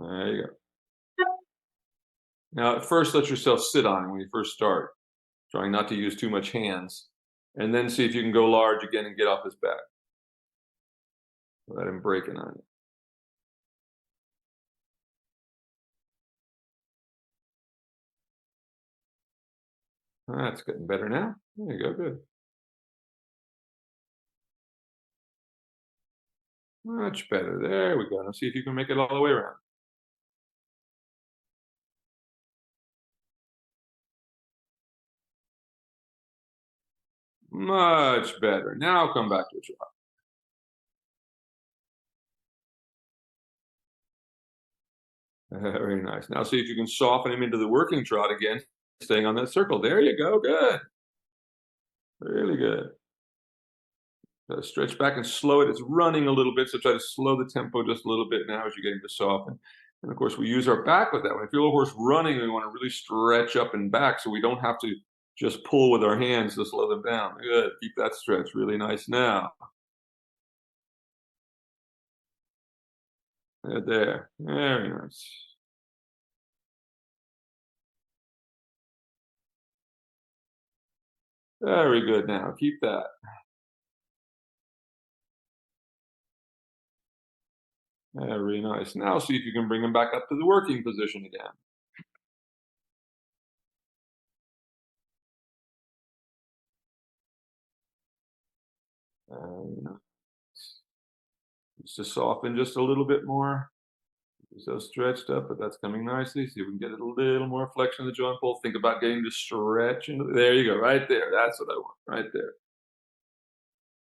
There you go. Now, at first, let yourself sit on him when you first start, trying not to use too much hands, and then see if you can go large again and get off his back. Let him break it on you. That's getting better now. There you go. Good. Much better. There we go. Now see if you can make it all the way around. Much better. Now come back to a trot. Very nice. Now see if you can soften him into the working trot again, staying on that circle. There you go. Good. Really good. Stretch back and slow it. It's running a little bit, so try to slow the tempo just a little bit now as you're getting to soften. And of course, we use our back with that. When you feel a horse running, we want to really stretch up and back so we don't have to just pull with our hands to slow them down. Good. Keep that stretch. Really nice now. There. Very nice. Very good now. Keep that. Very nice. Now see if you can bring him back up to the working position again. Just soften just a little bit more. So stretched up, but that's coming nicely. See if we can get a little more flexion of the joint pull. Think about getting to stretch into. There you go, right there. That's what I want, right there.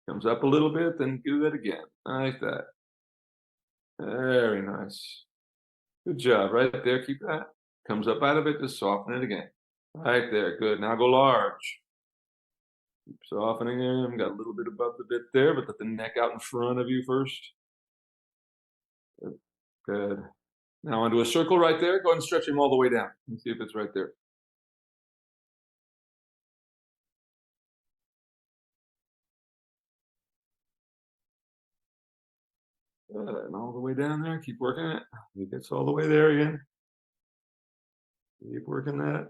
Comes up a little bit, then do that again, like that. Very nice. Good job, right there. Keep that. Comes up out of it, just soften it again. Right there, good. Now go large. Keep softening him. Got a little bit above the bit there, but let the neck out in front of you first. Good. Now onto a circle right there. Go ahead and stretch him all the way down and see if it's right there. Good. And all the way down there. Keep working it. It gets all the way there again. Keep working that.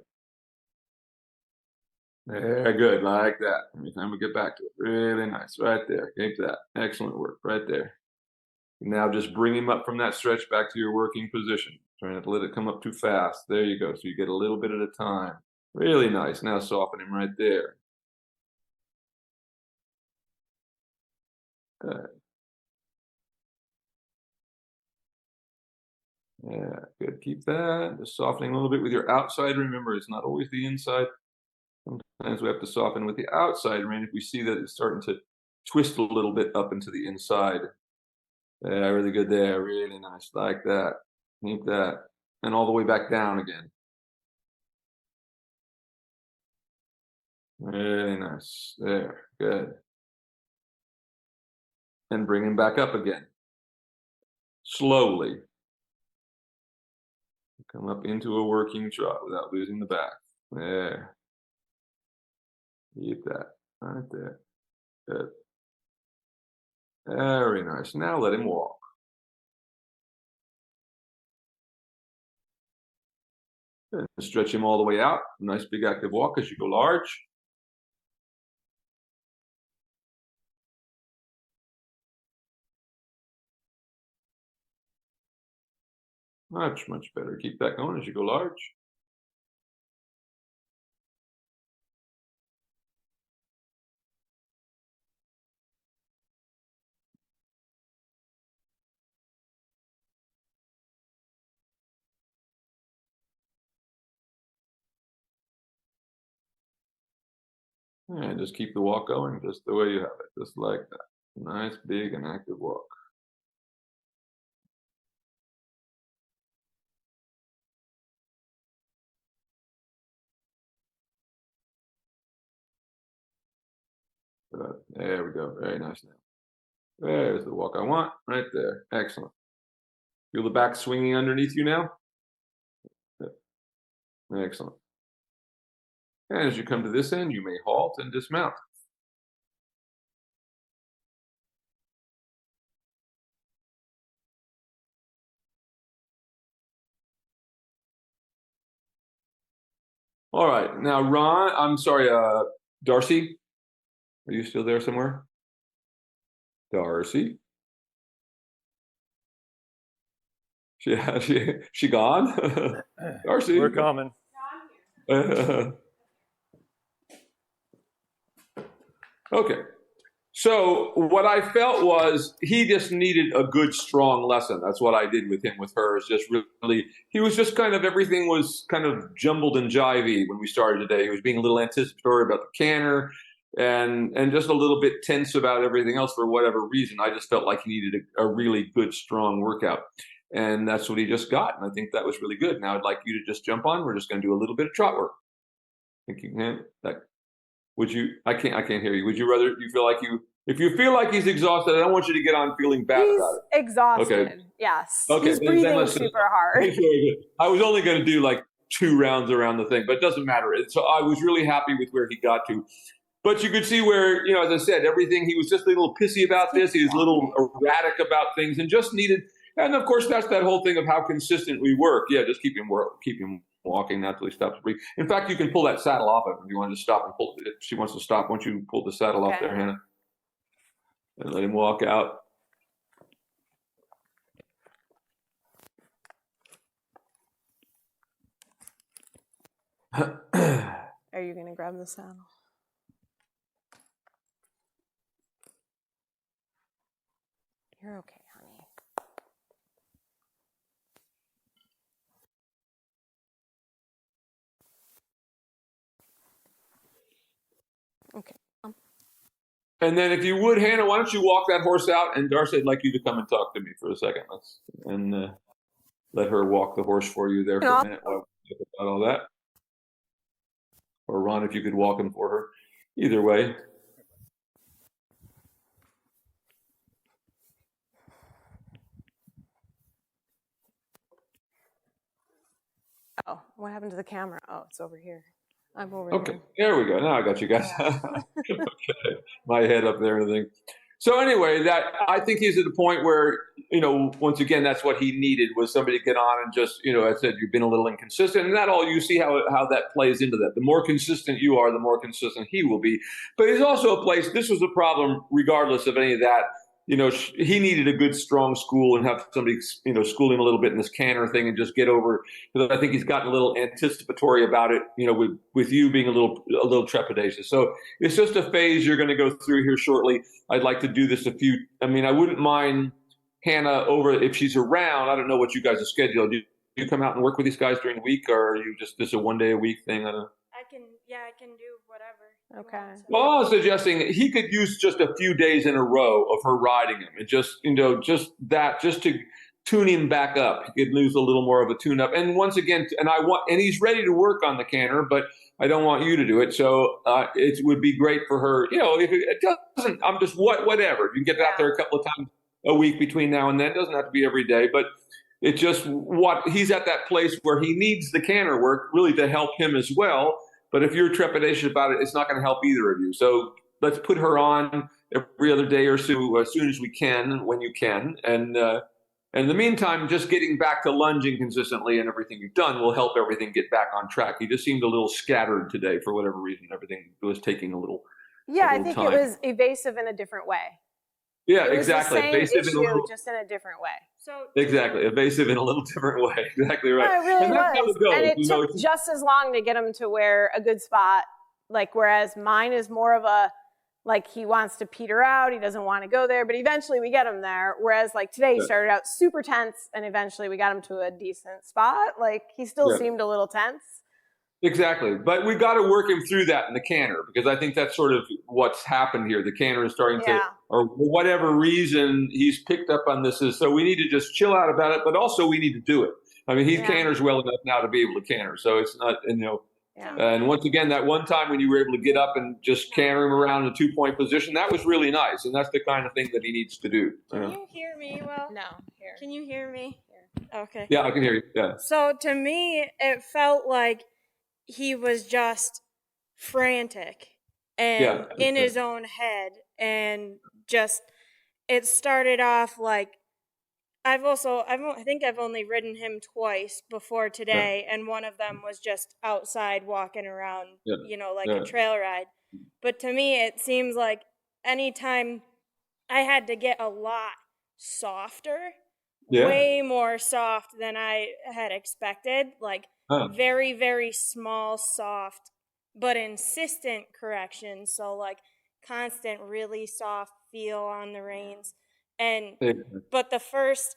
There, good. Like that. Every time we get back to it. Really nice. Right there. Keep that. Excellent work. Right there. Now just bring him up from that stretch back to your working position. Try not to let it come up too fast. There you go. So you get a little bit at a time. Really nice. Now soften him right there. Good. Yeah, good. Keep that. Just softening a little bit with your outside. Remember, it's not always the inside. Sometimes we have to soften with the outside rein if we see that it's starting to twist a little bit up into the inside. Yeah, really good there. Really nice. Like that. Keep that. And all the way back down again. Really nice. There. Good. And bring him back up again. Slowly. Come up into a working trot without losing the back. There. Keep that. Right there. Good. Very nice. Now let him walk. And stretch him all the way out. Nice big active walk as you go large. Much, much better. Keep that going as you go large. And just keep the walk going just the way you have it, just like that. Nice, big, and active walk. Good. There we go. Very nice now. There's the walk I want, right there. Excellent. Feel the back swinging underneath you now? Good. Excellent. And as you come to this end, you may halt and dismount. All right, now Darcy, are you still there somewhere? Darcy? She gone? Darcy? We're coming. Okay. So what I felt was he just needed a good, strong lesson. That's what I did with him, with her, is just really, he was just kind of, everything was kind of jumbled and jivey when we started today. He was being a little anticipatory about the canter and just a little bit tense about everything else for whatever reason. I just felt like he needed a really good, strong workout. And that's what he just got. And I think that was really good. Now I'd like you to just jump on. We're just going to do a little bit of trot work. Would you? I can't hear you. Would you rather? You feel like if you feel like he's exhausted, I don't want you to get on feeling bad about it. Exhausted. Okay. Yes. Okay. He's breathing super hard. I was only going to do like 2 rounds around the thing, but it doesn't matter. So I was really happy with where he got to. But you could see where, as I said, everything, he was just a little pissy about this. He was a little erratic about things and just needed. And of course, that's that whole thing of how consistent we work. Yeah, just keep him walking now until he stops to breathe. In fact, you can pull that saddle off of him if you want to stop and pull it. If she wants to stop, once you pull the saddle off there, Hannah, and let him walk out. Are you going to grab the saddle? You're okay, honey. Okay. And then if you would, Hannah, why don't you walk that horse out? And Darcy, I'd like you to come and talk to me for a second. Let her walk the horse for you there for a minute while we talk about all that. Or Ron, if you could walk him for her. Either way. Oh, what happened to the camera? Oh, it's over here. I'm over Okay, there we go. Now I got you guys. Okay, my head up there and everything. So anyway, I think he's at a point where, once again, that's what he needed, was somebody to get on and just, I said, you've been a little inconsistent, and that all, you see how that plays into that. The more consistent you are, the more consistent he will be. But he's also a place, this was a problem regardless of any of that. He needed a good, strong school and have somebody, school him a little bit in this canter thing and just get over, because I think he's gotten a little anticipatory about it, with you being a little trepidatious. So it's just a phase you're going to go through here shortly. I'd like to do this I wouldn't mind Hanna over, if she's around. I don't know what you guys are scheduled. Do you come out and work with these guys during the week, or are you just a 1 day a week thing? I don't know. I can do whatever. Okay. Well, I was suggesting he could use just a few days in a row of her riding him, and just to tune him back up. He could lose a little more of a tune up. And once again, and he's ready to work on the canter, but I don't want you to do it. So it would be great for her. If it doesn't, I'm just whatever. You can get out there a couple of times a week between now and then. It doesn't have to be every day, but it's just he's at that place where he needs the canter work really to help him as well. But if you're trepidatious about it, it's not going to help either of you. So let's put her on every other day or so, as soon as we can, when you can. And in the meantime, just getting back to lunging consistently and everything you've done will help everything get back on track. You just seemed a little scattered today for whatever reason. Everything was taking a little Yeah, a I think time. it was evasive in a different way. Yeah, It was exactly. the same Evasive issue, in a little, just in a different way. So exactly. Evasive in a little different way. Exactly right. No, it really and that's how was. it goes. And it took just as long to get him to where a good spot, whereas mine is more of a, he wants to peter out, he doesn't want to go there, but eventually we get him there. Whereas today he started out super tense and eventually we got him to a decent spot. He still seemed a little tense. Exactly. But we've got to work him through that in the canter, because I think that's sort of what's happened here. The canter is starting to, or for whatever reason, he's picked up on this. So we need to just chill out about it, but also we need to do it. I mean, he canters well enough now to be able to canter. So it's not, and once again, that one time when you were able to get up and just canter him around in a 2-point position, that was really nice. And that's the kind of thing that he needs to do. Can you hear me well? No. Here. Can you hear me? Here. Okay. Yeah, I can hear you. Yeah. So to me, it felt like he was just frantic and in his own head, and just it started off I think I've only ridden him twice before today, and one of them was just outside walking around, a trail ride. But to me, it seems like anytime I had to get a lot softer, way more soft than I had expected, very, very small, soft, but insistent corrections. So constant, really soft feel on the reins. But the first,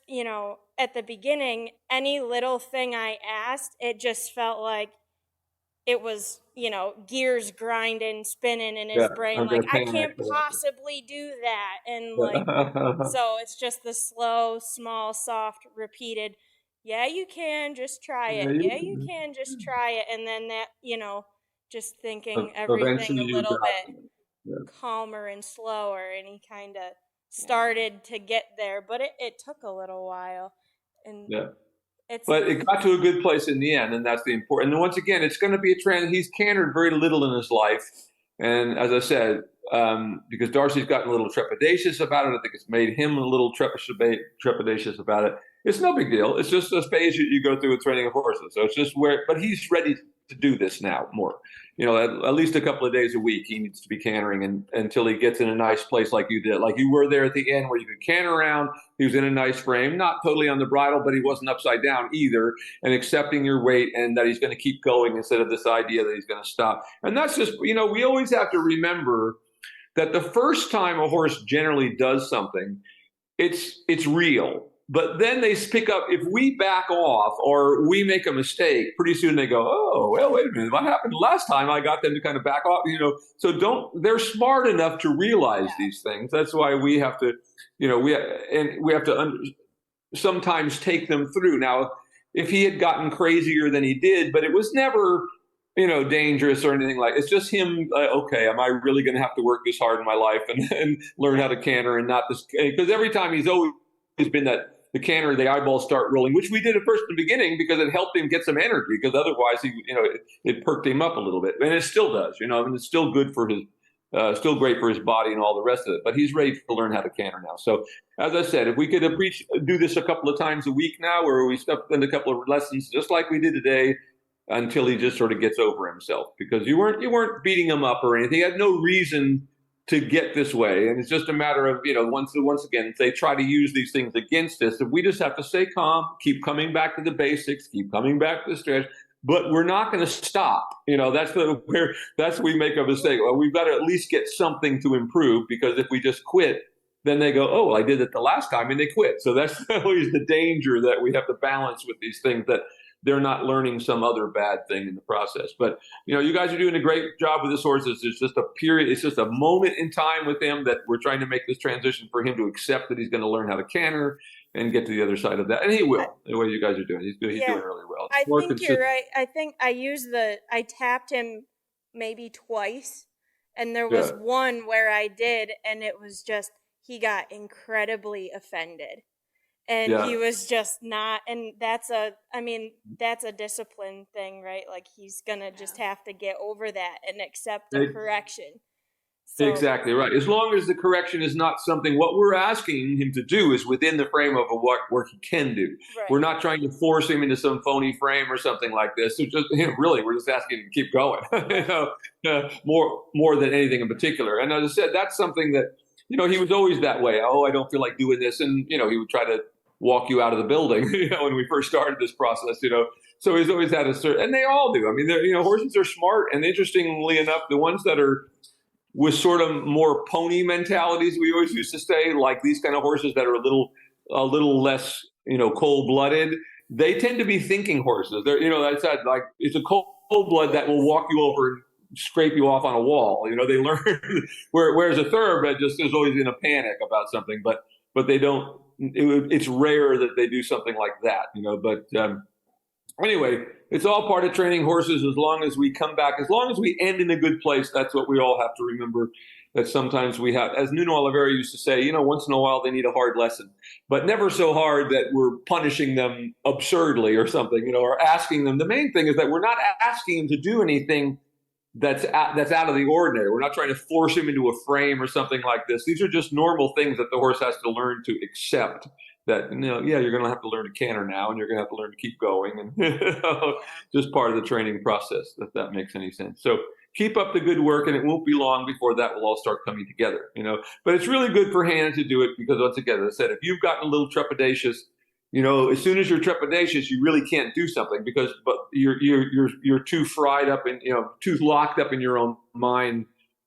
at the beginning, any little thing I asked, it just felt like it was, gears grinding, spinning in his brain. I can't possibly do that. And so it's just the slow, small, soft, repeated, yeah, you can, just try it. Yeah, you can, just try it. And then that, just thinking everything a little bit calmer and slower, and he kind of started to get there, but it took a little while. And but it got to a good place in the end, and that's the important. And once again, it's going to be a trend. He's cantered very little in his life, and as I said, because Darcy's gotten a little trepidatious about it, I think it's made him a little trepidatious about it. It's no big deal. It's just a phase that you go through with training of horses. So it's just but he's ready to do this now more. At least a couple of days a week, he needs to be cantering until he gets in a nice place like you did. Like you were there at the end where you could canter around. He was in a nice frame, not totally on the bridle, but he wasn't upside down either, and accepting your weight and that he's going to keep going instead of this idea that he's going to stop. And that's just, we always have to remember that the first time a horse generally does something, it's real. But then they pick up, if we back off or we make a mistake, pretty soon they go, oh, well, wait a minute, what happened last time? I got them to kind of back off, so they're smart enough to realize these things. That's why we have to, we have to sometimes take them through. Now, if he had gotten crazier than he did, but it was never, dangerous or anything it's just him, okay, am I really going to have to work this hard in my life and learn how to canter and not this, because every time he's always been that, the canter, the eyeballs start rolling, which we did at first in the beginning because it helped him get some energy, because otherwise it perked him up a little bit, and it still does, and it's still good for his, still great for his body and all the rest of it. But he's ready to learn how to canter now. So as I said, if we could do this a couple of times a week now, where we spend a couple of lessons just like we did today, until he just sort of gets over himself, because you weren't beating him up or anything. He had no reason to get this way, and it's just a matter of once again, if they try to use these things against us, if we just have to stay calm, keep coming back to the basics, keep coming back to the stretch, but we're not going to stop. That's where we make a mistake. Well, we've got to at least get something to improve, because if we just quit, then they go, oh, I did it the last time, and they quit. So that's always the danger that we have to balance with these things, that they're not learning some other bad thing in the process. But, you guys are doing a great job with this horse. It's just a period. It's just a moment in time with him that we're trying to make this transition for him to accept that he's going to learn how to canter and get to the other side of that. And he will, the way you guys are doing. He's doing really well. I think you're right. I think I tapped him maybe twice, and there was one where I did, and it was just, he got incredibly offended. And he was just not, and that's a discipline thing, right? Like, he's gonna just have to get over that and accept the correction. So, exactly right. As long as the correction is not something, what we're asking him to do is within the frame of what work he can do. Right. We're not trying to force him into some phony frame or something like this. So just really, we're just asking him to keep going. More than anything in particular. And as I said, that's something that, he was always that way. Oh, I don't feel like doing this, and he would try to walk you out of the building, when we first started this process, So he's always had a certain, and they all do. I mean, horses are smart, and interestingly enough, the ones that are with sort of more pony mentalities, we always used to say, like these kind of horses that are a little less, cold-blooded, they tend to be thinking horses. They're, that's that, like, it's a cold blood that will walk you over and scrape you off on a wall. They learn, whereas a thoroughbred just is always in a panic about something, but they don't. It's rare that they do something like that, but anyway, it's all part of training horses. As long as we come back, as long as we end in a good place, that's what we all have to remember, that sometimes we have, as Nuno Oliveira used to say, once in a while they need a hard lesson, but never so hard that we're punishing them absurdly or something, or asking them. The main thing is that we're not asking them to do anything that's out of the ordinary. We're not trying to force him into a frame or something like this. These are just normal things that the horse has to learn to accept. That, you're going to have to learn to canter now, and you're going to have to learn to keep going, and just part of the training process, if that makes any sense. So keep up the good work, and it won't be long before that will all start coming together, But it's really good for Hanna to do it, because once again, as I said, if you've gotten a little trepidatious, as soon as you're trepidatious, you really can't do something, because you're too fried up and too locked up in your own mind,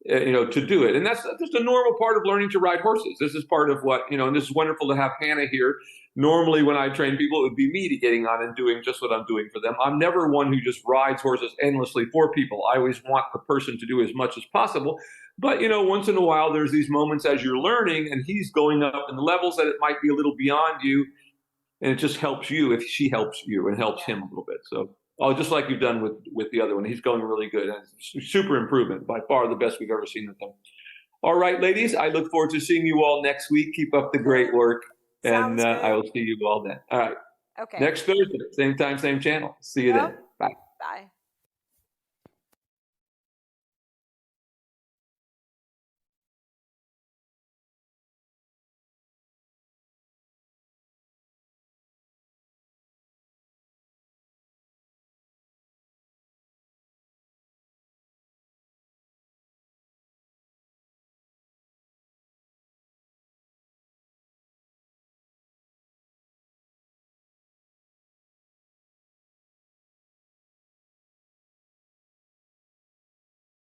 to do it. And that's just a normal part of learning to ride horses. This is part of what, and this is wonderful to have Hanna here. Normally, when I train people, it would be me getting on and doing just what I'm doing for them. I'm never one who just rides horses endlessly for people. I always want the person to do as much as possible. But, once in a while, there's these moments as you're learning, and he's going up in the levels that it might be a little beyond you. And it just helps you if she helps you, and helps him a little bit. So, just like you've done with the other one. He's going really good. And super improvement, by far the best we've ever seen with him. All right, ladies, I look forward to seeing you all next week. Keep up the great work. And I will see you all then. All right. Okay. Next Thursday, same time, same channel. See you then. Bye. Bye.